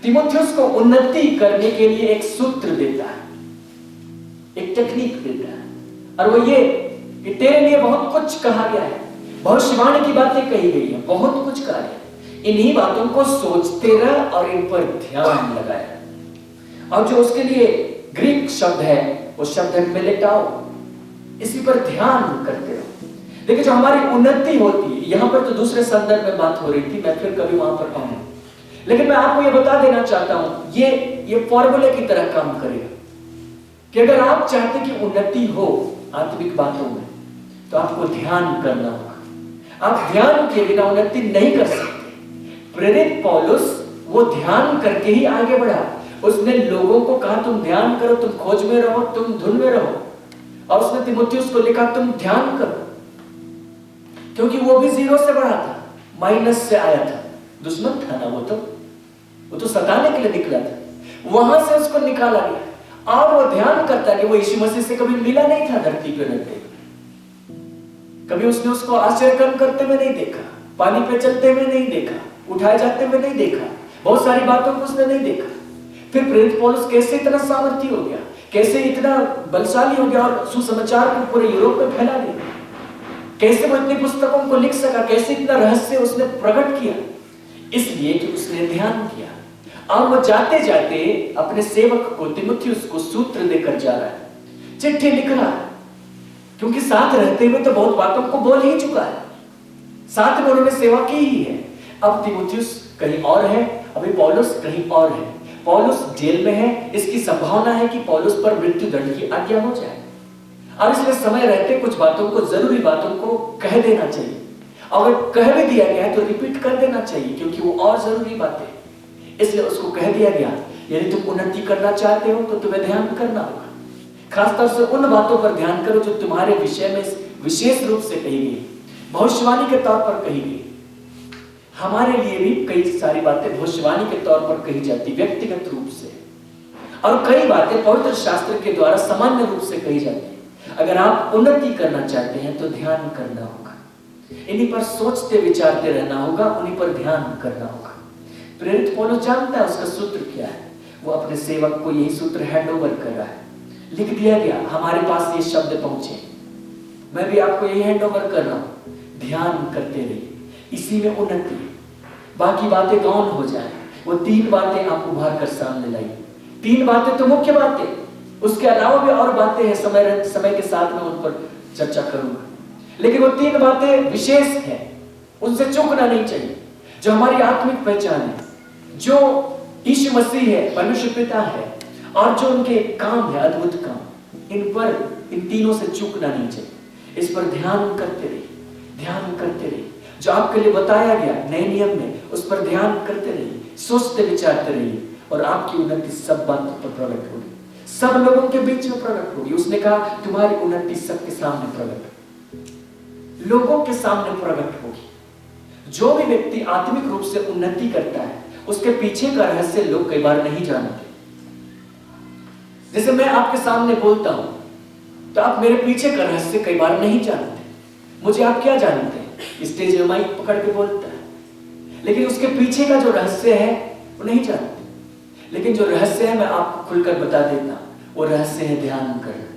तीमुथियुस को उन्नति करने के लिए एक सूत्र देता है, एक टेक्निक देता है, और वो ये कि तेरे लिए बहुत कुछ कहा गया है, भविष्यवाणी की बातें कही गई है, बहुत कुछ कहा गया है, इन्हीं बातों को सोचते रह और इन पर ध्यान लगाए। और जो उसके लिए ग्रीक शब्द है वो शब्द है मेलेटाओ, इसी पर ध्यान करते रहो। देखिए जो हमारी उन्नति होती है, यहां पर तो दूसरे संदर्भ में बात हो रही थी, मैं फिर कभी वहां पर आऊंगा, लेकिन मैं आपको ये बता देना चाहता हूं, ये फॉर्मूले की तरह काम करेगा कि अगर आप चाहते कि उन्नति हो आत्मिक बातों में, तो आपको ध्यान करना होगा। आप ध्यान के बिना उन्नति नहीं कर सकते। प्रेरित पौलुस वो ध्यान करके ही आगे बढ़ा। उसने लोगों को कहा तुम ध्यान करो, तुम खोज में रहो, तुम धुन में रहो, और उसने तीमुथियुस को लिखा तुम ध्यान करो, क्योंकि वो भी जीरो से बढ़ा था, माइनस से आया था, दुश्मन था ना वो तो सताने के लिए निकला था, वहां से उसको निकाला गया। और वो ध्यान करता कि वो यीशु मसीह से कभी मिला नहीं था धरती पे रहते, कभी उसने उसको आश्चर्य कर्म करते हुए नहीं देखा, पानी पे चलते हुए नहीं देखा, उठाए जाते हुए नहीं देखा, बहुत सारी बातों को उसने नहीं देखा। फिर प्रेरित पौलुस कैसे इतना सामर्थी हो गया, कैसे इतना बलशाली हो गया और सुसमाचार को पूरे यूरोप में फैला दिया, कैसे वो इतनी पुस्तकों को लिख सका, कैसे इतना रहस्य उसने प्रकट किया, इसलिए कि उसने ध्यान किया। और वो जाते जाते अपने सेवक को तीमुथियुस को सूत्र देकर जा रहा है, चिट्ठी लिख रहा है, क्योंकि साथ रहते हुए तो बहुत बातों को बोल ही चुका है, साथ में उन्होंने सेवा की ही है। अब तीमुथियुस कहीं और है, अभी पौलुस कहीं और है। पौलुस जेल में है, इसकी संभावना है कि पौलुस पर मृत्यु दंड की आज्ञा हो जाए, और इसलिए समय रहते कुछ बातों को, जरूरी बातों को कह देना चाहिए। अगर कह भी दिया गया है तो रिपीट कर देना चाहिए, क्योंकि वो और जरूरी बातें, इसलिए उसको कह दिया गया। यदि तुम उन्नति करना चाहते हो तो तुम्हें ध्यान करना होगा, खासतौर से उन बातों पर ध्यान करो जो तुम्हारे विषय में विशेष रूप से कही गई, भविष्यवाणी के तौर पर कही गई। हमारे लिए भी कई सारी बातें भविष्यवाणी के तौर पर कही जाती व्यक्तिगत रूप से, और कई बातें पवित्र शास्त्र के द्वारा सामान्य रूप से कही जाती है। अगर आप उन्नति करना चाहते हैं तो ध्यान करना होगा, इन्हीं पर सोचते विचारते रहना होगा, उन्हीं पर ध्यान करना होगा। प्रेरित पौलुस जानता है उसका सूत्र क्या है, वो अपने सेवक को यही सूत्र हैंड ओवर कर रहा है। लिख दिया गया, हमारे पास ये शब्द पहुंचे, मैं भी आपको यही हैंड ओवर कर रहा हूं, ध्यान करते रहिए, इसी में उन्नति है। बाकी बातें गौण हो जाए, वो 3 बातें आप उभार कर सामने लाइए। 3 बातें तो मुख्य बातें, उसके अलावा भी और बातें हैं, समय के साथ में उन पर चर्चा करूंगा, लेकिन वो 3 बातें विशेष हैं, उनसे चूकना नहीं चाहिए। जो हमारी आत्मिक पहचान है, जो यीशु मसीह है, परमेश्वर पिता है, और जो उनके काम है, अद्भुत काम, इन तीनों से चूकना नहीं चाहिए। इस पर ध्यान करते रहिए, ध्यान करते रहिए। जो आपके लिए बताया गया नए नियम में, उस पर ध्यान करते रहिए, सोचते विचारते रहिए, और आपकी उन्नति सब बातों पर प्रकट होगी, सब लोगों के बीच में प्रकट होगी। उसने कहा तुम्हारी उन्नति सबके सामने प्रकट, लोगों के सामने प्रकट होगी। जो भी व्यक्ति आत्मिक रूप से उन्नति करता है, उसके पीछे का रहस्य लोग कई बार नहीं जानते। जैसे मैं आपके सामने बोलता हूं तो आप मेरे पीछे का रहस्य कई बार नहीं जानते। मुझे आप क्या जानते हैं, स्टेज में माइक पकड़ के बोलता है, लेकिन उसके पीछे का जो रहस्य है वो नहीं जानते। लेकिन जो रहस्य है मैं आपको खुलकर बता देता, वो रहस्य है ध्यान करना।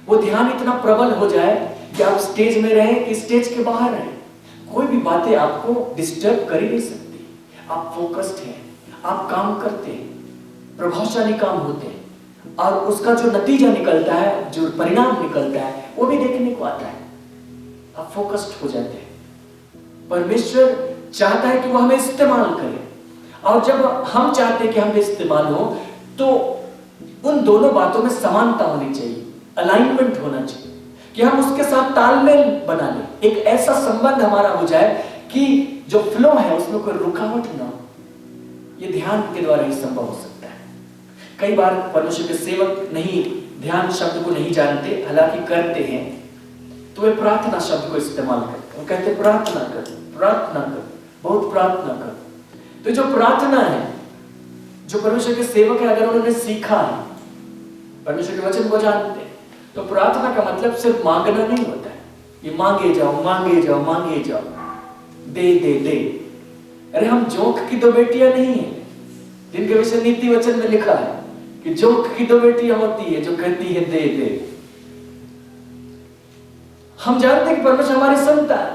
वो ध्यान इतना प्रबल हो जाए कि आप स्टेज में रहें कि स्टेज के बाहर रहें, कोई भी बातें आपको डिस्टर्ब कर ही नहीं सकती। आप फोकस्ड हैं, आप काम करते हैं, प्रभावशाली काम होते हैं, और उसका जो नतीजा निकलता है, जो परिणाम निकलता है, वो भी देखने को आता है। आप फोकस्ड हो जाते हैं। परमेश्वर चाहता है कि वो हमें इस्तेमाल करे, और जब हम चाहते हैं कि हम इस्तेमाल हो, तो उन दोनों बातों में समानता होनी चाहिए, अलाइनमेंट होना चाहिए, कि हम उसके साथ तालमेल बना लें, एक ऐसा संबंध हमारा हो जाए कि जो फ्लो है उसमें कोई रुकावट ना हो। ये ध्यान के द्वारा ही संभव हो सकता है। कई बार परमेश्वर के सेवक नहीं ध्यान शब्द को नहीं जानते, हालांकि करते हैं, तो वे प्रार्थना शब्द को इस्तेमाल करते हैं। वो कहते प्रार्थना कर, प्रार्थना कर, बहुत प्रार्थना करो। तो जो प्रार्थना है, जो परमेश्वर के सेवक है, अगर उन्होंने सीखा है, परमेश्वर के वचन को जानते हैं, तो प्रार्थना का मतलब सिर्फ मांगना नहीं होता है। ये मांगे जाओ मांगे जाओ मांगे जाओ, दे दे दे। अरे हम जोक की दो बेटियां नहीं है जिनके विषय नीति वचन में लिखा है कि जोक की दो बेटियां होती है जो कहती है दे दे। हम जानते हैं कि परमेश्वर हमारी सुनता है।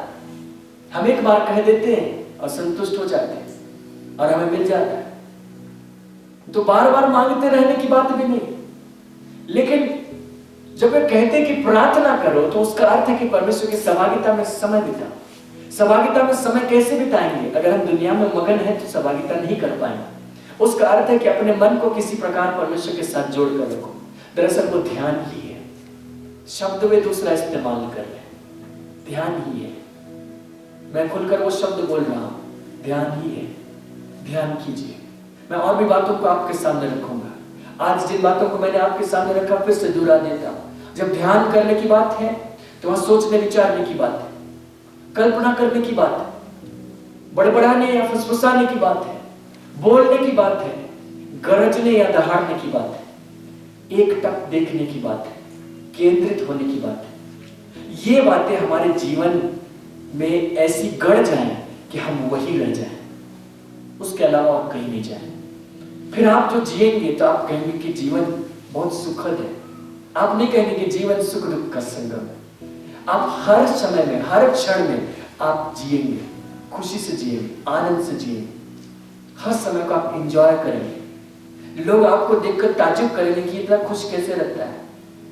हम एक बार कह देते हैं और संतुष्ट हो जाते हैं और हमें मिल जाता है। तो बार बार मांगते रहने की बात भी नहीं। लेकिन जब वे कहते हैं कि प्रार्थना करो, तो उसका अर्थ है कि परमेश्वर की सहभागिता में समय बिताओ। सहभागिता में समय कैसे बिताएंगे? अगर हम दुनिया में मगन हैं तो सहभागिता नहीं कर पाएंगे। उसका अर्थ है कि अपने मन को किसी प्रकार परमेश्वर के साथ जोड़कर रखो। दरअसल वो ध्यान ही है। शब्द वे दूसरा इस्तेमाल कर रहे हैं, ध्यान ही है। मैं खुलकर वो शब्द बोल रहा हूं, ध्यान ही है। ध्यान कीजिए। मैं और भी बातों को आपके सामने रखूंगा। आज जिन बातों को मैंने आपके सामने रखा फिर से दोहरा देता हूं। जब ध्यान करने की बात है तो वहां सोचने विचारने की बात है, कल्पना करने की बात है, बड़बड़ाने या फुसफुसाने की बात है, बोलने की बात है, गरजने या दहाड़ने की बात है, एकटक देखने की बात है, केंद्रित होने की बात है। ये बातें हमारे जीवन में ऐसी गड़ जाएं कि हम वही रह जाएं, उसके अलावा और कहीं नहीं जाएं। फिर आप जो जिएंगे तो आप कहेंगे कि जीवन बहुत सुखद है। आप नहीं कहेंगे कि जीवन सुख दुख का संगम है। आप हर समय में, हर क्षण में आप जिएंगे, खुशी से जिएंगे, आनंद से जिएंगे। हर समय को आप एंजॉय करेंगे। लोग आपको देखकर ताज्जुब करेंगे कि इतना खुश कैसे रहता है,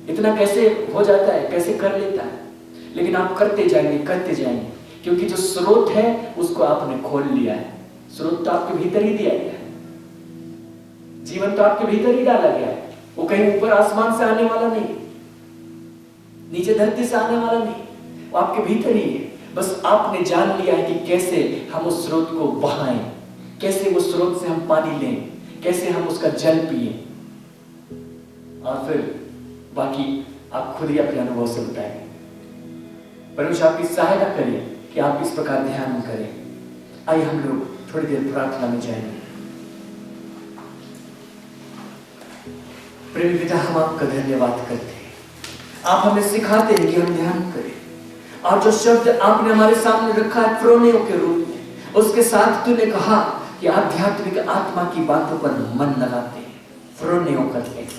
इतना कैसे हो जाता है, कैसे कर लेता है। लेकिन आप करते जाएंगे, क्योंकि जो स्रोत है उसको आपने खोल लिया है। स्रोत तो आपके भीतर ही दिया गया है, जीवन तो आपके भीतर ही डाला गया है। वो कहीं ऊपर आसमान से आने वाला नहीं, नीचे धरती से आने वाला नहीं, वो आपके भीतर ही है। बस आपने जान लिया है कि कैसे हम उस स्रोत को बहाएं, कैसे उस स्रोत से हम पानी लें, कैसे हम उसका जल पिए। और फिर बाकी आप खुद ही अपने अनुभव से बताएंगे। परमेश्वर आपकी सहायता करे कि आप इस प्रकार ध्यान करें। आइए हम लोग थोड़ी देर प्रार्थना में जाएंगे। प्रेमी पिता, हम आपका धन्यवाद करते हैं। आप हमें सिखाते हैं कि हम ध्यान करें, और जो शब्द आपने हमारे सामने रखा है फ्रोनेओ के रूप में, उसके साथ तूने कहा कि आध्यात्मिक आत्मा की बातों पर मन लगाते हैं, फ्रोनेओ करते हैं।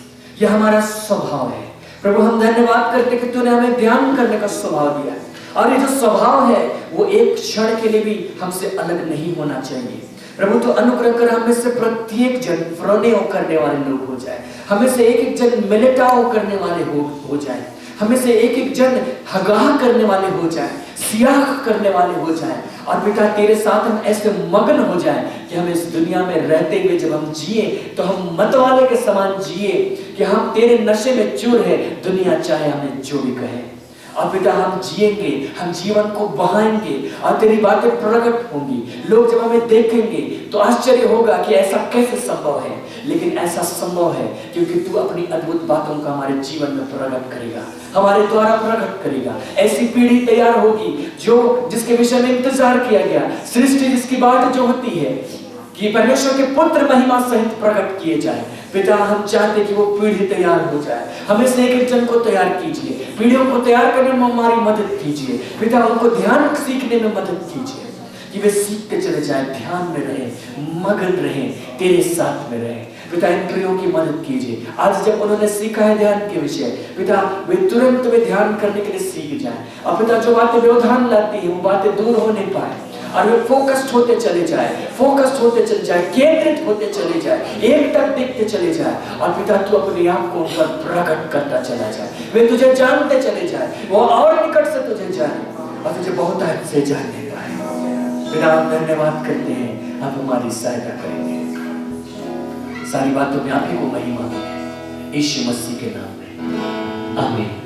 यह हमारा स्वभाव है। प्रभु, हम धन्यवाद करते कि तूने हमें ध्यान करने का स्वभाव दिया है, और ये जो स्वभाव है वो एक क्षण के लिए भी हमसे अलग नहीं होना चाहिए। प्रभु, तो अनुग्रह कर हमें से प्रत्येक जन फ्रोनेओ करने वाले लोग हो जाए। हमें से एक एक जन मिलेटाओ करने वाले हो जाए। हमें से एक एक जन हगाह करने वाले हो जाए, सियाह करने वाले हो जाए। और बेटा, तेरे साथ हम ऐसे मगन हो जाए कि हम इस दुनिया में रहते हुए जब हम जिए तो हम मत वाले के समान जिए कि हम तेरे नशे में चूर है, दुनिया चाहे हमें जो भी कहे। और बेटा, हम जिएंगे, हम जीवन को बहाएंगे और तेरी बातें प्रकट होंगी। लोग जब हमें देखेंगे तो आश्चर्य होगा कि ऐसा कैसे संभव है। लेकिन ऐसा संभव है क्योंकि तू अपनी अद्भुत बातों का हमारे जीवन में प्रकट करेगा, हमारे द्वारा प्रकट करेगा। ऐसी पीढ़ी तैयार होगी जो जिसके विषय में इंतजार किया गया, सृष्टि जिसकी बाट जो होती है कि परमेश्वर के पुत्र महिमा सहित प्रकट किए जाए। पिता, हम चाहते कि वो पीढ़ी तैयार हो जाए। हमें से एक जन को तैयार कीजिए, पीढ़ियों को तैयार करने में हमारी मदद कीजिए। पिता, उनको ध्यान सीखने में मदद कीजिए कि वे सीखते चले जाए, ध्यान में रहे, मगन रहे, तेरे साथ में रहे। पिता, इंद्रियों की मदद कीजिए। आज जब उन्होंने सीखा है ध्यान के विषय, पिता, वे तुरंत वे ध्यान करने के लिए सीख जाए। और पिता, जो बातें व्यवधान लाती है वो बातें दूर हो नहीं पाए और वे फोकस्ड होते चले जाए, केंद्रित होते चले जाए, एक तक देखते चले जाए। और पिता, तू अपने आप को उन पर प्रकट करता चला जाए। वे तुझे जानते चले जाए, वो और निकट से तुझे जाने और तुझे बहुत हद से जानने पाए। पिता, हम धन्यवाद करते हैं, आप हमारी सहायता करेंगे। सारी बातों में आप ही को महिमा है, यीशु मसीह के नाम में, आमीन।